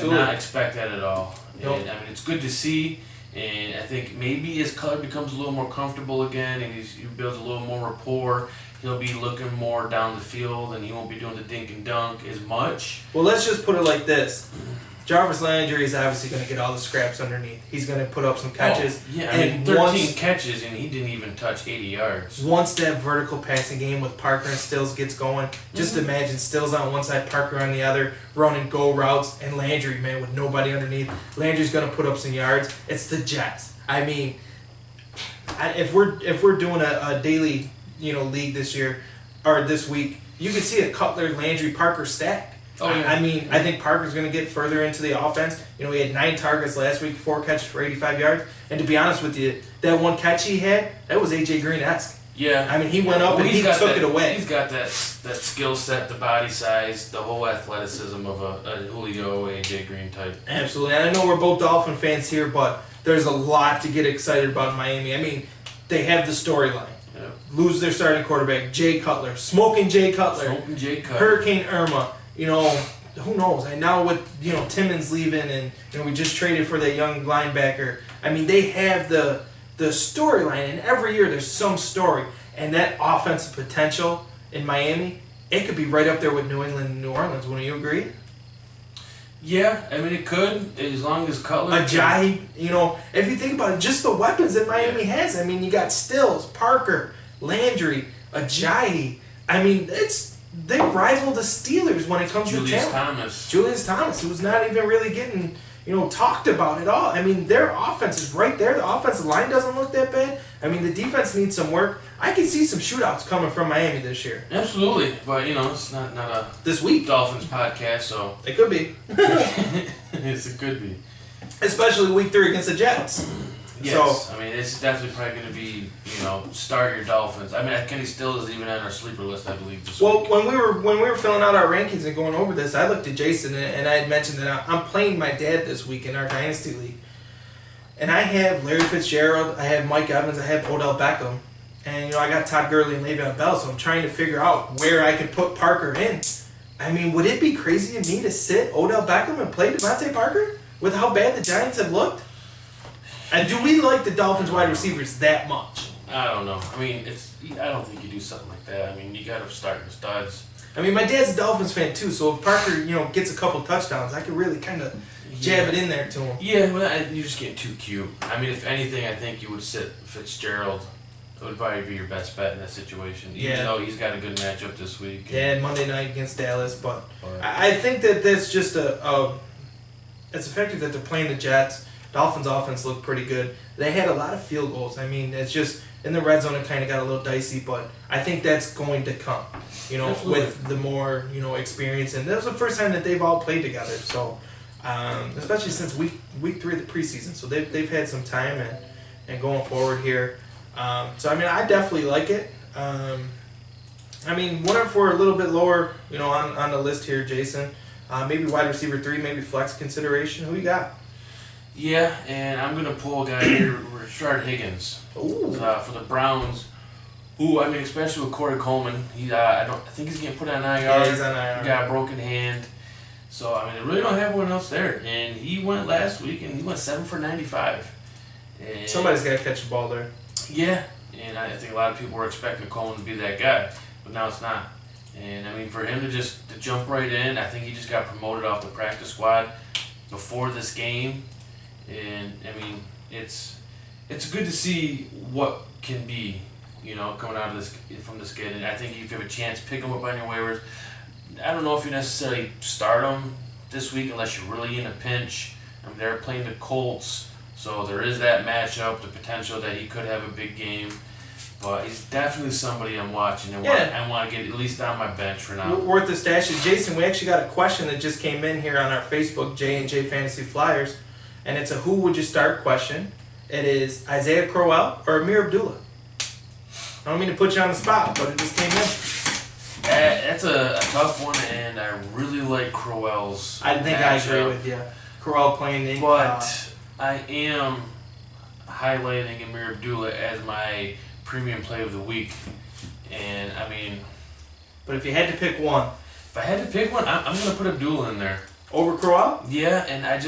did not expect that at all. Nope. And, it's good to see, and I think maybe as Cutler becomes a little more comfortable again and he builds a little more rapport, he'll be looking more down the field and he won't be doing the dink and dunk as much. Well, let's just put it like this. Jarvis Landry is obviously going to get all the scraps underneath. He's going to put up some catches. Oh, yeah, and 13 catches, and he didn't even touch 80 yards. Once that vertical passing game with Parker and Stills gets going, just imagine Stills on one side, Parker on the other, running go routes, and Landry, man, with nobody underneath. Landry's going to put up some yards. It's the Jets. I mean, if we're doing a daily league this year or this week, you can see a Cutler, Landry, Parker stack. Oh, yeah. I mean, I think Parker's going to get further into the offense. He had 9 targets last week, 4 catches for 85 yards. And to be honest with you, that one catch he had, that was A.J. Green-esque. Yeah. I mean, he went up and he took it away. He's got that skill set, the body size, the whole athleticism of a Julio, A.J. Green type. Absolutely. And I know we're both Dolphin fans here, but there's a lot to get excited about in Miami. I mean, they have the storyline. Yeah. Lose their starting quarterback, Jay Cutler. Smoking Jay Cutler. Hurricane Irma. Who knows? And now with, Timmons leaving and, we just traded for that young linebacker. I mean, they have the storyline, and every year there's some story. And that offensive potential in Miami, it could be right up there with New England and New Orleans. Wouldn't you agree? Yeah, I mean, it could, as long as Cutler... Ajayi, if you think about it, just the weapons that Miami has. I mean, you got Stills, Parker, Landry, Ajayi. I mean, they rival the Steelers when it comes to talent. Julius Thomas, who's not even really getting, talked about at all. I mean, their offense is right there. The offensive line doesn't look that bad. I mean, the defense needs some work. I can see some shootouts coming from Miami this year. Absolutely, but it's not a this week Dolphins podcast, so it could be. It could be, especially week 3 against the Jets. Yes, so, I mean, it's definitely probably going to be, start your Dolphins. I mean, Kenny Stills is even on our sleeper list, I believe. This week. When we were filling out our rankings and going over this, I looked at Jason and I had mentioned that I'm playing my dad this week in our Dynasty League. And I have Larry Fitzgerald, I have Mike Evans, I have Odell Beckham. And, I got Todd Gurley and Le'Veon Bell, so I'm trying to figure out where I could put Parker in. I mean, would it be crazy of me to sit Odell Beckham and play Devontae Parker with how bad the Giants have looked? And do we like the Dolphins wide receivers that much? I don't know. I mean, I don't think you do something like that. I mean, you got to start with studs. I mean, my dad's a Dolphins fan too, so if Parker, gets a couple touchdowns, I could really kind of jab it in there to him. Yeah, well, you're just getting too cute. I mean, if anything, I think you would sit Fitzgerald. It would probably be your best bet in that situation. Even though he's got a good matchup this week. Yeah, Monday night against Dallas, but I think that that's just it's effective that they're playing the Jets. Dolphins' offense looked pretty good. They had a lot of field goals. I mean, it's just in the red zone it kind of got a little dicey, but I think that's going to come, Absolutely. with the more, experience. And that was the first time that they've all played together. So, especially since week 3 of the preseason. So they've had some time and going forward here. So, I mean, I definitely like it. I mean, what if we're a little bit lower, on the list here, Jason? Maybe wide receiver 3, maybe flex consideration. Who you got? Yeah, and I'm going to pull a guy here, Rashard Higgins. Ooh. For the Browns. Ooh, I mean, especially with Corey Coleman, I think he's getting put on IR. Yeah, he's on IR. He got a broken hand, so I mean, they really don't have anyone else there. And he went last week, and he went 7 for 95. And Somebody's got to catch the ball there. yeah, and I think a lot of people were expecting Coleman to be that guy, but now it's not. And I mean, for him to jump right in, I think he just got promoted off the practice squad before this game, and I mean, it's good to see what can be, coming out of from this kid. And I think if you have a chance, pick him up on your waivers. I don't know if you necessarily start him this week unless you're really in a pinch. I mean, they're playing the Colts, so there is that matchup, the potential that he could have a big game. But he's definitely somebody I'm watching and I want to get at least on my bench for now. Worth the stashes. Jason, we actually got a question that just came in here on our Facebook, J&J Fantasy Flyers, and it's a who would you start question. It is Isaiah Crowell or Amir Abdullah. I don't mean to put you on the spot, but it just came in. That's a tough one, and I really like Crowell's I think I agree with you. Crowell playing in. But I am highlighting Amir Abdullah as my premium play of the week. And, I mean... But if you had to pick one... If I had to pick one, I'm going to put Abdullah in there. Over Crowell? Yeah, and I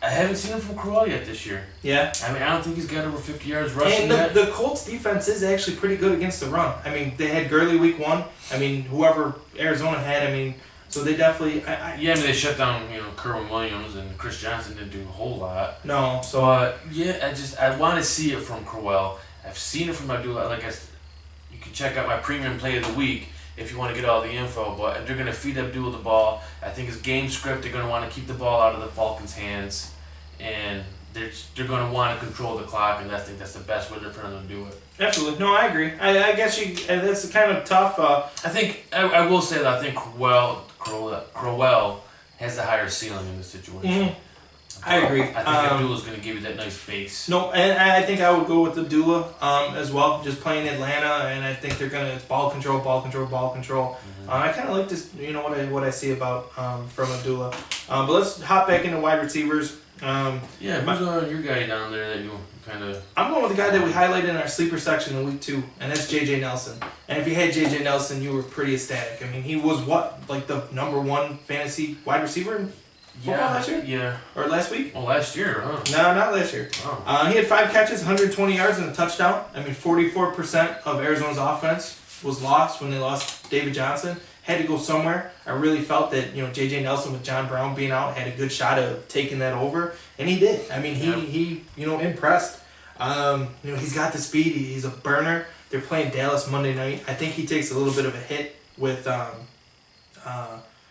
haven't seen him from Crowell yet this year. Yeah. I mean, I don't think he's got over 50 yards rushing yet. And the Colts defense is actually pretty good against the run. I mean, they had Gurley week 1. I mean, whoever Arizona had, I mean, so they definitely... Yeah, I mean, they shut down, Kerwin Williams, and Chris Johnson didn't do a whole lot. No, so... I want to see it from Crowell. I've seen it from Abdullah. You can check out my premium play of the week if you want to get all the info, but they're going to feed Abdullah the ball. I think his game script, they're going to want to keep the ball out of the Falcons' hands, and they're going to want to control the clock, and I think that's the best way for them to do it. Absolutely. No, I agree. I guess that's kind of tough. I think, I will say that I think Crowell has the higher ceiling in this situation. Mm-hmm. I agree. I think Abdullah's going to give you that nice base. No, and I think I would go with Abdullah as well. Just playing Atlanta, and I think they're gonna ball control. Mm-hmm. I kind of like this. What I see about from Abdullah. But let's hop back into wide receivers. Who's your guy down there that you kind of? I'm going with the guy that we highlighted in our sleeper section in week 2, and that's J.J. Nelson. And if you had J.J. Nelson, you were pretty ecstatic. I mean, he was the number 1 fantasy wide receiver in football last year? Yeah. Or last week? Well, last year, huh? No, not last year. Oh. He had 5 catches, 120 yards, and a touchdown. I mean, 44% of Arizona's offense was lost when they lost David Johnson. Had to go somewhere. I really felt that, J.J. Nelson with John Brown being out had a good shot of taking that over, and he did. I mean, he impressed. He's got the speed. He's a burner. They're playing Dallas Monday night. I think he takes a little bit of a hit with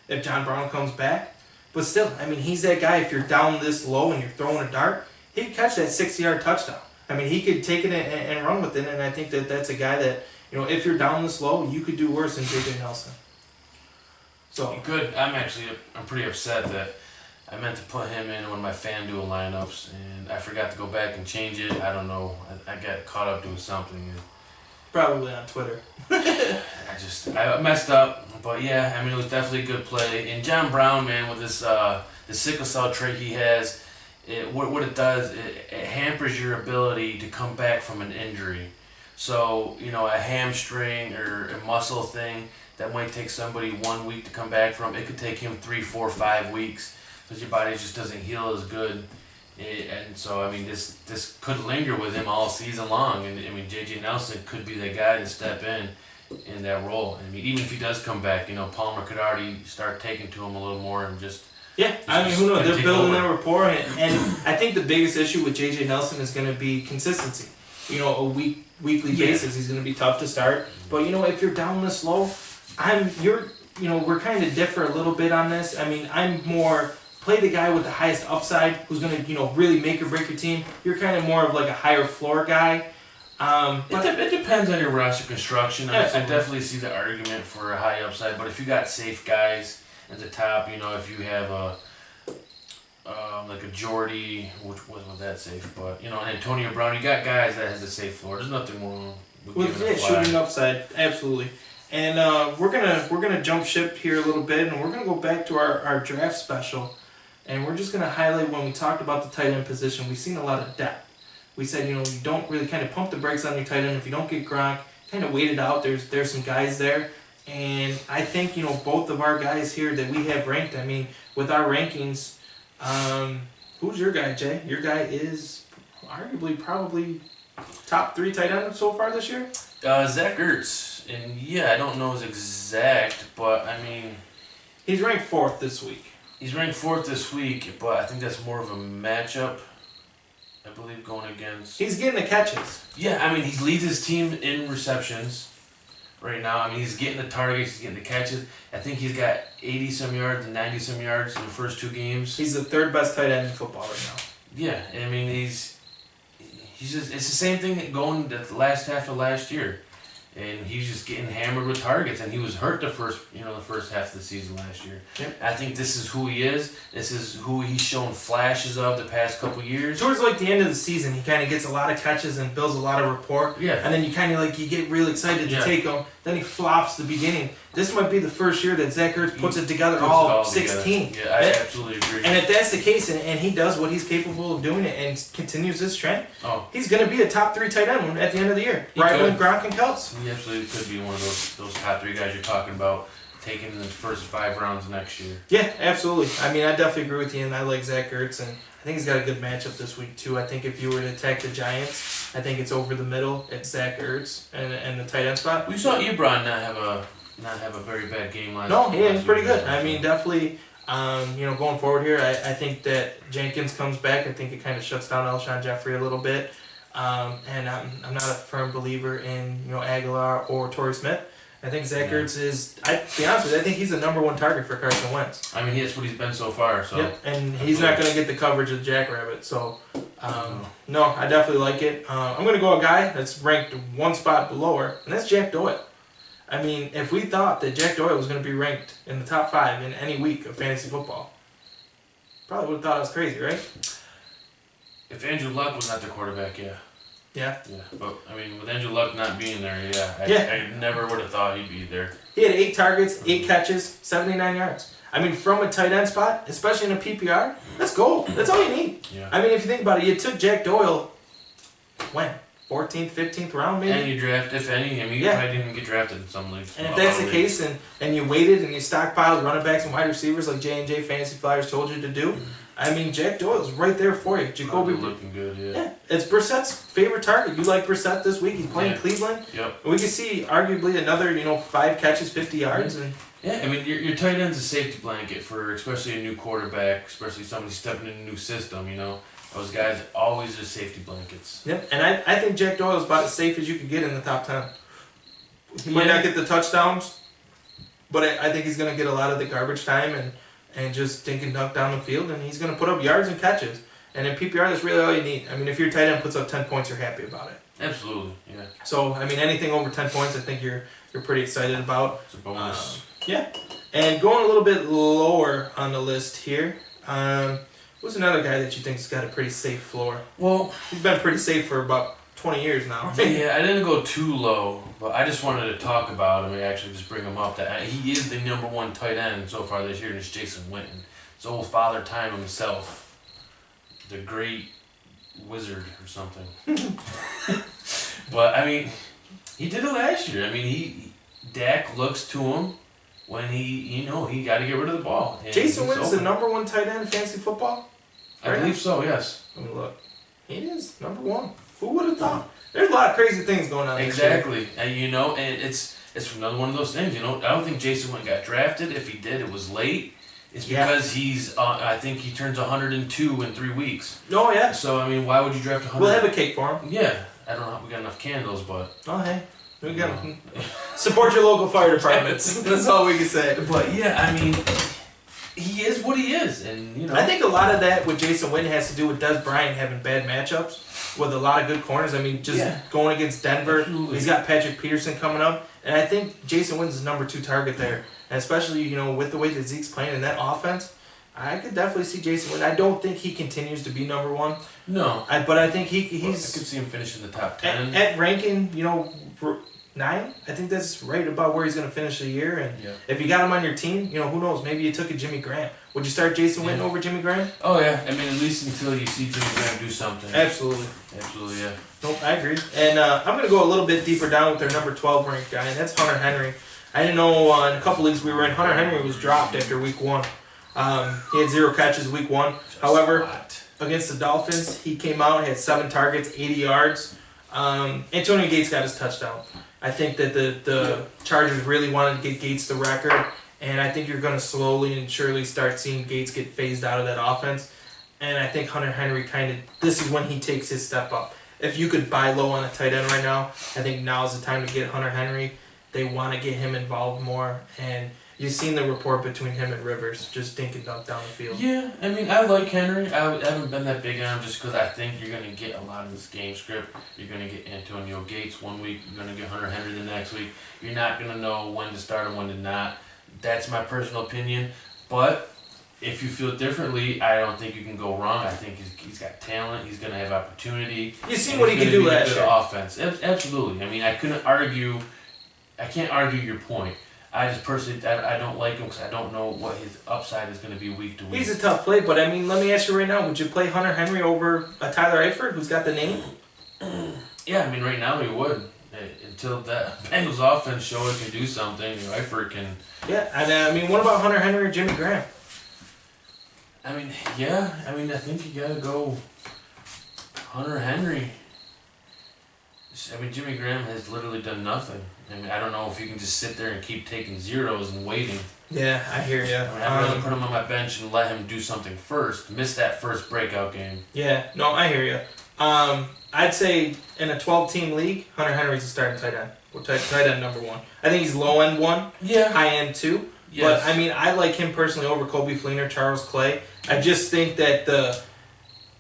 if John Brown comes back. But still, I mean, he's that guy. If you're down this low and you're throwing a dart, he could catch that 60-yard touchdown. I mean, he could take it and run with it, and I think that's a guy that, if you're down this low, you could do worse than J.J. Nelson. So good. I'm pretty upset that I meant to put him in one of my FanDuel lineups, and I forgot to go back and change it. I don't know. I got caught up doing something. Probably on Twitter. I messed up, but yeah, I mean, it was definitely a good play. And John Brown, man, with this the sickle cell trait he has, what it does, it hampers your ability to come back from an injury. So, a hamstring or a muscle thing that might take somebody 1 week to come back from, it could take him 3, 4, 5 weeks because your body just doesn't heal as good. And so, I mean, this could linger with him all season long. And, I mean, J.J. Nelson could be the guy to step in that role. I mean, even if he does come back, Palmer could already start taking to him a little more and just... Yeah, I mean, who knows? They're building that rapport. And I think the biggest issue with J.J. Nelson is going to be consistency. A weekly basis, he's going to be tough to start. But, if you're down this low, we're kind of differ a little bit on this. I mean, I'm more... Play the guy with the highest upside who's going to, really make or break your team. You're kind of more of like a higher floor guy. But it depends on your roster construction. I definitely see the argument for a high upside, but if you got safe guys at the top, if you have like a Jordy, which wasn't that safe, but an Antonio Brown, you got guys that has a safe floor. There's nothing wrong with giving a fly. Shooting upside, absolutely. And we're gonna jump ship here a little bit, and we're gonna go back to our draft special. And we're just going to highlight when we talked about the tight end position, we've seen a lot of depth. We said, you don't really kind of pump the brakes on your tight end. If you don't get Gronk, kind of wait it out. There's some guys there. And I think, both of our guys here that we have ranked, I mean, with our rankings, who's your guy, Jay? Your guy is arguably probably top 3 tight end so far this year? Zach Ertz. And yeah, I don't know his exact, but I mean... He's ranked 4th this week. He's ranked 4th this week, but I think that's more of a matchup, I believe, going against... He's getting the catches. Yeah, I mean, he leads his team in receptions right now. I mean, he's getting the targets, he's getting the catches. I think he's got 80-some yards and 90-some yards in the first 2 games. He's the 3rd best tight end in football right now. Yeah, I mean, he's just... It's the same thing going the last half of last year. And he's just getting hammered with targets, and he was hurt the first half of the season last year. Yep. I think this is who he is. This is who he's shown flashes of the past couple years. Towards like the end of the season, he kind of gets a lot of catches and builds a lot of rapport. Yeah. And then you get real excited to take him. Then he flops the beginning. This might be the first year that Zach Ertz puts it together all 16. Together. Yeah, I absolutely agree. And if that's the case, and he does what he's capable of doing it and continues this trend, he's going to be a top 3 tight end at the end of the year. Right with Gronk and Kelce. He absolutely could be one of those top 3 guys you're talking about, taken in the first 5 rounds next year. Yeah, absolutely. I mean, I definitely agree with you, and I like Zach Ertz, and I think he's got a good matchup this week, too. I think if you were to attack the Giants, I think it's over the middle. It's Zach Ertz and the tight end spot. We saw Ebron not have a very bad game last week. No, he was pretty good. I mean, definitely, going forward here, I think that Jenkins comes back. I think it kind of shuts down Alshon Jeffrey a little bit. And I'm not a firm believer in Aguilar or Torrey Smith. I think Zach Ertz is. To be honest with you, I think he's the number 1 target for Carson Wentz. I mean, that's what he's been so far. So. Yep, and he's not going to get the coverage of Jackrabbit. So, no, I definitely like it. I'm going to go a guy that's ranked 1 spot lower, and that's Jack Doyle. I mean, if we thought that Jack Doyle was going to be ranked in the top 5 in any week of fantasy football, probably would have thought I was crazy, right? If Andrew Luck was not the quarterback, yeah. Yeah. Yeah, but I mean, with Andrew Luck not being there, I never would have thought he'd be there. He had 8 targets, 8 catches, 79 yards. I mean, from a tight end spot, especially in a PPR, that's gold. That's all you need. Yeah. I mean, if you think about it, you took Jack Doyle, when? 14th, 15th round, maybe? And you draft, if any. I mean, you probably didn't even get drafted in some leagues. And if that's the case, and you waited and you stockpiled running backs and wide receivers like J&J Fantasy Flyers told you to do, I mean, Jack Doyle's right there for you. Jacoby looking good, yeah. It's Brissett's favorite target. You like Brissett this week. He's playing Cleveland. Yep. And we can see arguably another, 5 catches, 50 yards. And yeah, I mean, your tight end's a safety blanket for especially a new quarterback, especially somebody stepping in a new system, Those guys always are safety blankets. Yep, and I think Jack Doyle is about as safe as you could get in the top 10. He might not get the touchdowns, but I think he's going to get a lot of the garbage time and just dink and dunk down the field, and he's going to put up yards and catches. And in PPR, that's really all you need. I mean, if your tight end puts up 10 points, you're happy about it. Absolutely, yeah. So, I mean, anything over 10 points, I think you're pretty excited about. It's a bonus. Yeah. And going a little bit lower on the list here, who's another guy that you think's got a pretty safe floor? Well, he's been pretty safe for about 20 years now. Yeah, I didn't go too low, but I just wanted to talk about him and actually just bring him up. That he is the number 1 tight end so far this year, and it's Jason Witten. It's old Father Time himself, the great wizard or something. But I mean, he did it last year. I mean, Dak looks to him when he got to get rid of the ball. And Jason Witten's the number 1 tight end in fantasy football? I believe so, yes. Let me look. He is number 1. Who would have thought? There's a lot of crazy things going on. Exactly. And it's another one of those things, I don't think Jason Witten got drafted. If he did, it was late. It's because he's, I think he turns 102 in 3 weeks. Oh, yeah. So, I mean, why would you draft 100? We'll have a cake for him. Yeah. I don't know if we got enough candles, but... Oh, hey. We got support your local fire departments. That's all we can say. But, yeah, I mean, he is what he is. And, I think a lot of that with Jason Witten has to do with Des Bryant having bad matchups with a lot of good corners. I mean, just going against Denver. Absolutely. He's got Patrick Peterson coming up. And I think Jason Witten's the number 2 target there. And especially, with the way that Zeke's playing in that offense, I could definitely see Jason Witten. I don't think he continues to be number 1. No. But I think he's... I could see him finishing the top 10. At ranking, 9. I think that's right about where he's going to finish the year. And Yeah. if you got him on your team, who knows? Maybe you took a Jimmy Graham. Would you start Jason Witten over Jimmy Graham? Oh, yeah. I mean, at least until you see Jimmy Graham do something. Absolutely. Absolutely, yeah. Nope, I agree. And I'm going to go a little bit deeper down with their number 12 ranked guy, and that's Hunter Henry. I didn't know in a couple leagues we were in, Hunter Henry was dropped after week 1. He had 0 catches week 1. However, against the Dolphins, he came out, had 7 targets, 80 yards. Antonio Gates got his touchdown. I think that the Chargers really wanted to get Gates the record, and I think you're going to slowly and surely start seeing Gates get phased out of that offense. And I think Hunter Henry this is when he takes his step up. If you could buy low on a tight end right now, I think now is the time to get Hunter Henry. They want to get him involved more, and you've seen the report between him and Rivers, just dink and dunk down the field. Yeah, I mean, I like Henry. I haven't been that big on him just because I think you're going to get a lot of this game script. You're going to get Antonio Gates one week. You're going to get Hunter Henry the next week. You're not going to know when to start and when to not. That's my personal opinion. But if you feel differently, I don't think you can go wrong. I think he's got talent. He's going to have opportunity. You've seen what he can do last year. Offense. Absolutely. I mean, I can't argue your point. I just personally, I don't like him because I don't know what his upside is going to be week to week. He's a tough play, but I mean, let me ask you right now, would you play Hunter Henry over Tyler Eifert, who's got the name? Yeah, I mean, right now he would. Until that Bengals offense show it can do something, Eifert can... Yeah, and I mean, what about Hunter Henry or Jimmy Graham? I mean, yeah, I think you got to go Hunter Henry. I mean, Jimmy Graham has literally done nothing. I mean, I don't know if you can just sit there and keep taking zeros and waiting. Yeah, I hear you. I mean, I'd rather put him on my bench and let him do something first. Miss that first breakout game. Yeah, no, I hear you. I'd say in a 12-team league, Hunter Henry's a starting tight end. Tight end number 1. I think he's low end 1, high end 2. Yes. But I mean, I like him personally over Coby Fleener, Charles Clay. I just think that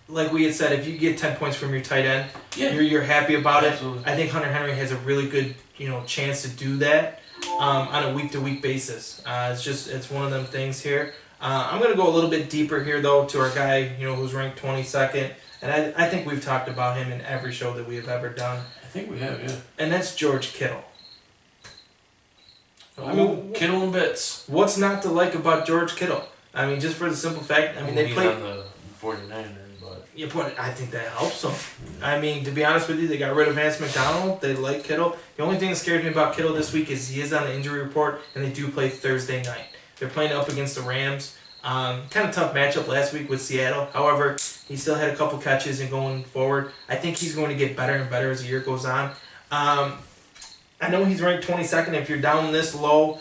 like we had said, if you get 10 points from your tight end, you're happy about it. Absolutely. I think Hunter Henry has a really good chance to do that on a week-to-week basis. It's one of them things here. I'm going to go a little bit deeper here, though, to our guy who's ranked 22nd. And I think we've talked about him in every show that we have ever done. I think we have, yeah. And that's George Kittle. I mean, Kittle and bits. What's not to like about George Kittle? I mean, just for the simple fact, they played on the 49ers, but... Yeah, but I think that helps them. I mean, to be honest with you, they got rid of Vance McDonald. They like Kittle. The only thing that scares me about Kittle this week is he is on the injury report, and they do play Thursday night. They're playing up against the Rams. Kind of tough matchup last week with Seattle. However, he still had a couple catches and going forward. I think he's going to get better and better as the year goes on. I know he's ranked 22nd. If you're down this low,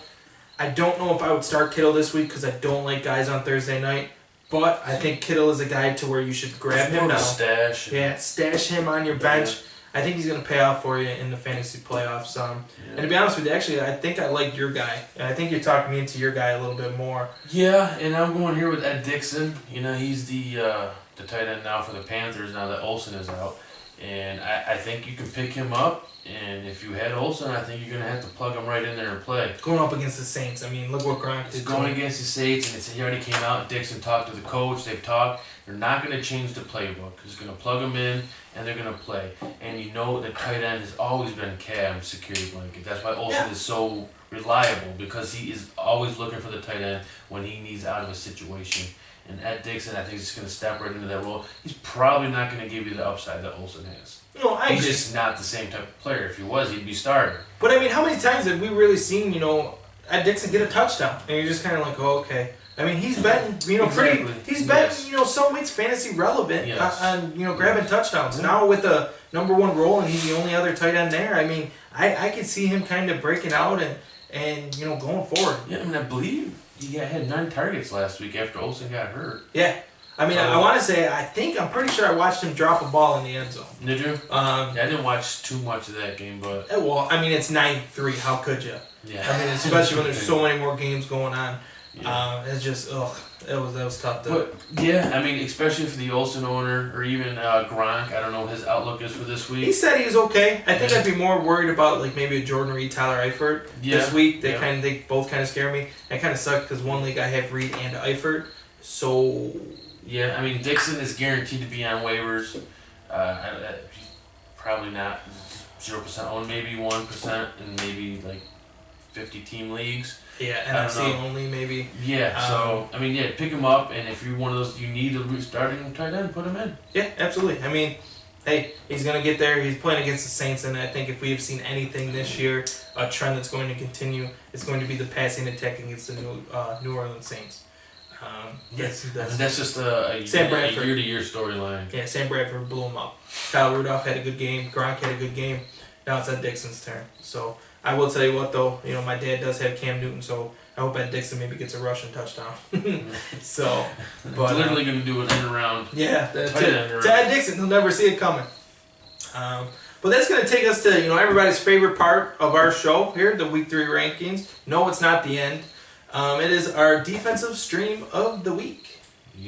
I don't know if I would start Kittle this week because I don't like guys on Thursday night. But I think Kittle is a guy to where you should grab him now. Stash. Yeah, stash him on your bench. Yeah. I think he's going to pay off for you in the fantasy playoffs. And to be honest with you, actually, I think I like your guy. And I think you're talking me into your guy a little bit more. Yeah, and I'm going here with Ed Dickson. He's the tight end now for the Panthers now that Olsen is out. And I think you can pick him up. And if you had Olsen, I think you're going to have to plug him right in there and play. Going up against the Saints. I mean, look what Gronk did. Going against the Saints, and he already came out. Dixon talked to the coach. They've talked. They're not going to change the playbook. He's going to plug them in, and they're going to play. And the tight end has always been Cam's security blanket. That's why Olsen is so reliable, because he is always looking for the tight end when he needs out of a situation. And Ed Dickson, I think, is just going to step right into that role. He's probably not going to give you the upside that Olsen has. He's just not the same type of player. If he was, he'd be starter. But I mean, how many times have we really seen, Ed Dickson get a touchdown? And you're just kind of like, oh, okay. I mean, he's been, exactly. He's been, some weeks fantasy relevant on, grabbing touchdowns. Now with the number 1 role and he's the only other tight end there, I mean, I could see him kind of breaking out and going forward. Yeah, I mean, I believe he had 9 targets last week after Olsen got hurt. Yeah. I mean, I want to say, I'm pretty sure I watched him drop a ball in the end zone. Did you? I didn't watch too much of that game, but... Well, I mean, it's 9-3. How could you? Yeah. I mean, especially when there's so many more games going on. Yeah. It's just, that was tough. But, yeah, I mean, especially for the Olsen owner or even Gronk, I don't know what his outlook is for this week. He said he was okay. I think I'd be more worried about, maybe a Jordan Reed, Tyler Eifert this week. They both kind of scare me. It kind of sucked because one league I have Reed and Eifert. So... Yeah, I mean, Dixon is guaranteed to be on waivers. Probably not 0% owned, maybe 1%, and maybe like 50-team leagues. Yeah, I don't NFC know. only maybe. Yeah, so I mean, yeah, pick him up, and if you're one of those you need a starting tight end, put him in. Yeah, absolutely. I mean, hey, he's going to get there. He's playing against the Saints, and I think if we have seen anything this year, a trend that's going to continue, it's going to be the passing attack against the New Orleans Saints. That's just a year-to-year storyline. Yeah, Sam Bradford blew him up. Kyle Rudolph had a good game. Gronk had a good game. Now it's Ed Dixon's turn. So I will tell you what, though. My dad does have Cam Newton, so I hope Ed Dixon maybe gets a rushing touchdown. So, but it's literally going to do an end around. Yeah, to Ed Dixon, he'll never see it coming. But that's going to take us to everybody's favorite part of our show here, the Week 3 rankings. No, it's not the end. It is our defensive stream of the week.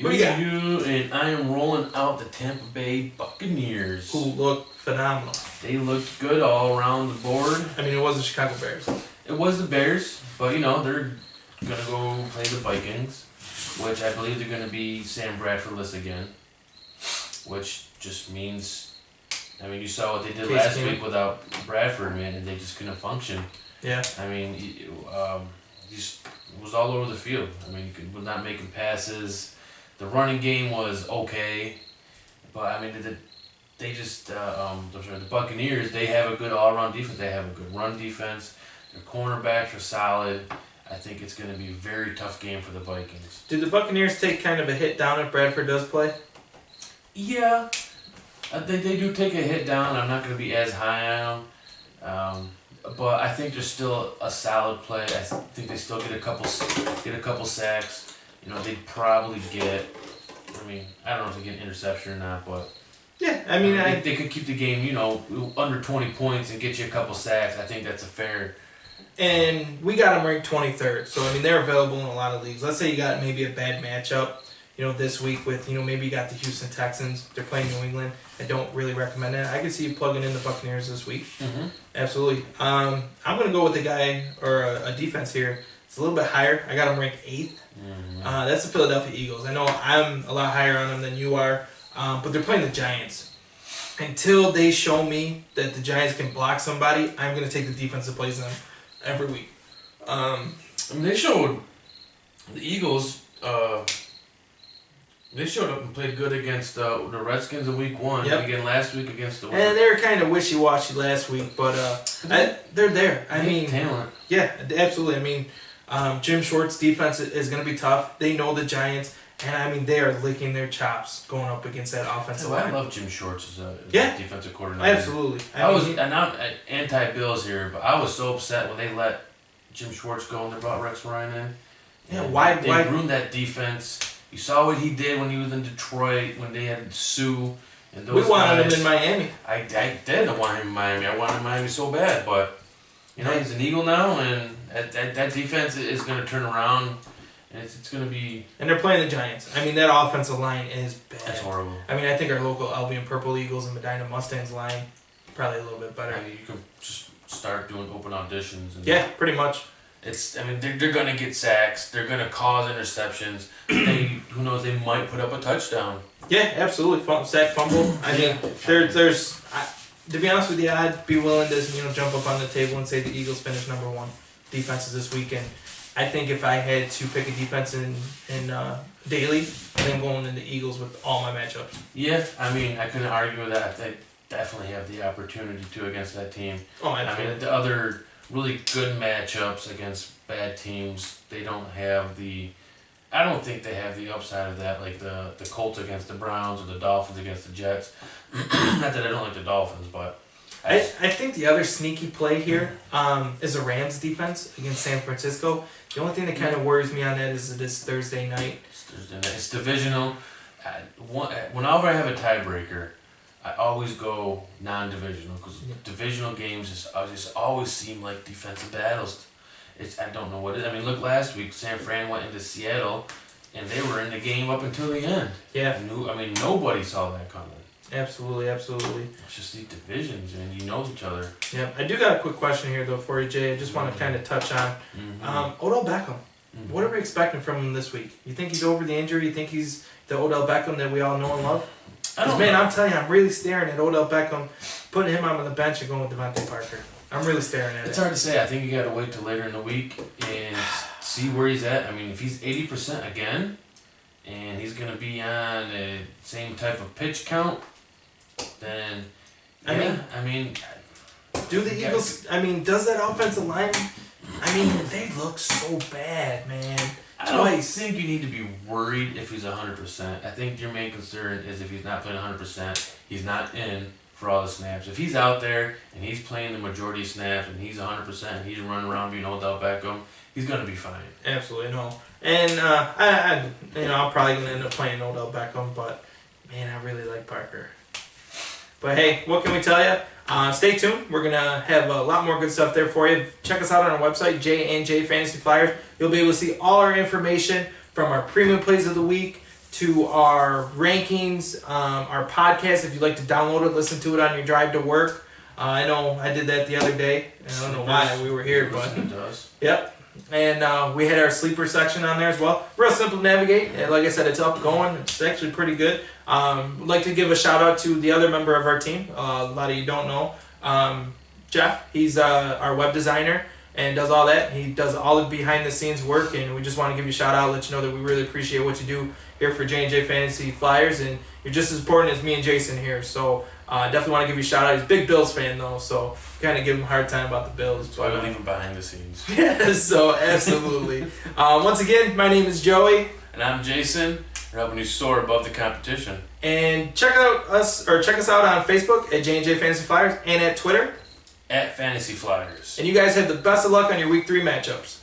What do you got? And I am rolling out the Tampa Bay Buccaneers. Who look phenomenal. They looked good all around the board. I mean, it was the Chicago Bears. It was the Bears, but they're going to go play the Vikings, which I believe they're going to be Sam Bradford-less again, which just means, you saw what they did last week without Bradford, man, and they just couldn't function. Yeah. It was all over the field. You was not making passes. The running game was okay, but they just the Buccaneers, they have a good all-around defense. They have a good run defense. Their cornerbacks are solid. I think it's going to be a very tough game for the Vikings. Do the Buccaneers take kind of a hit down if Bradford does play? Yeah, they do take a hit down. I'm not going to be as high on them. But I think they're still a solid play. I think they still get a couple sacks. They'd probably get. I don't know if they get an interception or not, but yeah, they could keep the game, under 20 points and get you a couple sacks. I think that's a fair. And we got them ranked 23rd, so they're available in a lot of leagues. Let's say you got maybe a bad matchup, this week with maybe you got the Houston Texans. They're playing New England. I don't really recommend that. I can see you plugging in the Buccaneers this week. Mm-hmm. Absolutely. I'm going to go with a guy or a defense here. It's a little bit higher. I got them ranked 8th. Mm-hmm. That's the Philadelphia Eagles. I know I'm a lot higher on them than you are, but they're playing the Giants. Until they show me that the Giants can block somebody, I'm going to take the defense that plays them every week. They showed the Eagles. They showed up and played good against the Redskins in Week 1. Yep. And again last week against the. And they were kind of wishy-washy last week, but they're there. Talent. Yeah, absolutely. Jim Schwartz's defense is going to be tough. They know the Giants, and they are licking their chops going up against that offensive line. I love Jim Schwartz as a defensive coordinator. Absolutely. And I'm anti-Bills here, but I was so upset when they let Jim Schwartz go and they brought Rex Ryan in. Yeah, why? They ruined that defense. You saw what he did when he was in Detroit, when they had Sue and those guys. We wanted him in Miami. I did want him in Miami. I wanted Miami so bad, but he's an Eagle now, and that defense is going to turn around, and it's going to be. And they're playing the Giants. That offensive line is bad. That's horrible. I think our local Albion Purple Eagles and Medina Mustangs line probably a little bit better. You can just start doing open auditions. Yeah, pretty much. They're going to get sacks. They're going to cause interceptions. Who knows? They might put up a touchdown. Yeah, absolutely. Sack, fumble. There's. To be honest with you, I'd be willing to jump up on the table and say the Eagles finished number 1 defenses this weekend. I think if I had to pick a defense in daily, I'm going in the Eagles with all my matchups. Yeah, I couldn't argue with that. They definitely have the opportunity to against that team. Oh, absolutely. The other really good matchups against bad teams, they don't have the. I don't think they have the upside of that, like the Colts against the Browns or the Dolphins against the Jets. Not that I don't like the Dolphins, but I think the other sneaky play here is a Rams defense against San Francisco. The only thing that kind of worries me on that is it is Thursday night. It's divisional. Whenever I have a tiebreaker, I always go non-divisional because divisional games just always seem like defensive battles. I don't know what it is. Look, last week San Fran went into Seattle, and they were in the game up until the end. Yeah. Nobody saw that coming. Absolutely. It's just these divisions, and you know each other. Yeah. I do got a quick question here, though, for you, Jay. I just want to kind of touch on Odell Beckham. Mm-hmm. What are we expecting from him this week? You think he's over the injury? You think he's the Odell Beckham that we all know and love? Because, man, I'm telling you, I'm really staring at Odell Beckham putting him on the bench and going with Devontae Parker. I'm really staring at it. It's hard to say. I think you got to wait till later in the week and see where he's at. I mean, if he's 80% again, and he's going to be on the same type of pitch count, then I mean, do the Eagles? I mean, does that offensive line? I mean, they look so bad, man. I don't think you need to be worried if he's 100%. I think your main concern is if he's not playing 100%, he's not in for all the snaps. If he's out there and he's playing the majority of snaps and he's 100% and he's running around being Odell Beckham, he's gonna be fine. Absolutely no. And I'm probably gonna end up playing Odell Beckham, but man, I really like Parker. But hey, what can we tell you? Stay tuned. We're gonna have a lot more good stuff there for you. Check us out on our website, J&J Fantasy Flyers. You'll be able to see all our information from our premium plays of the week to our rankings, our podcast. If you'd like to download it, listen to it on your drive to work. I know I did that the other day. I don't know why we were here, but yep. And we had our sleeper section on there as well. Real simple to navigate. And like I said, it's up going. It's actually pretty good. I'd like to give a shout out to the other member of our team. A lot of you don't know. Jeff, he's our web designer and does all that. He does all the behind the scenes work, and we just want to give you a shout out, let you know that we really appreciate what you do here for J&J Fantasy Flyers, and you're just as important as me and Jason here. So definitely want to give you a shout out. He's a big Bills fan though, so kind of give him a hard time about the Bills. That's why we leave him behind the scenes. Yeah, so absolutely. Once again, my name is Joey. And I'm Jason. We're helping you soar above the competition. And check us out on Facebook at J&J Fantasy Flyers and at Twitter at Fantasy Flyers. And you guys have the best of luck on your Week 3 matchups.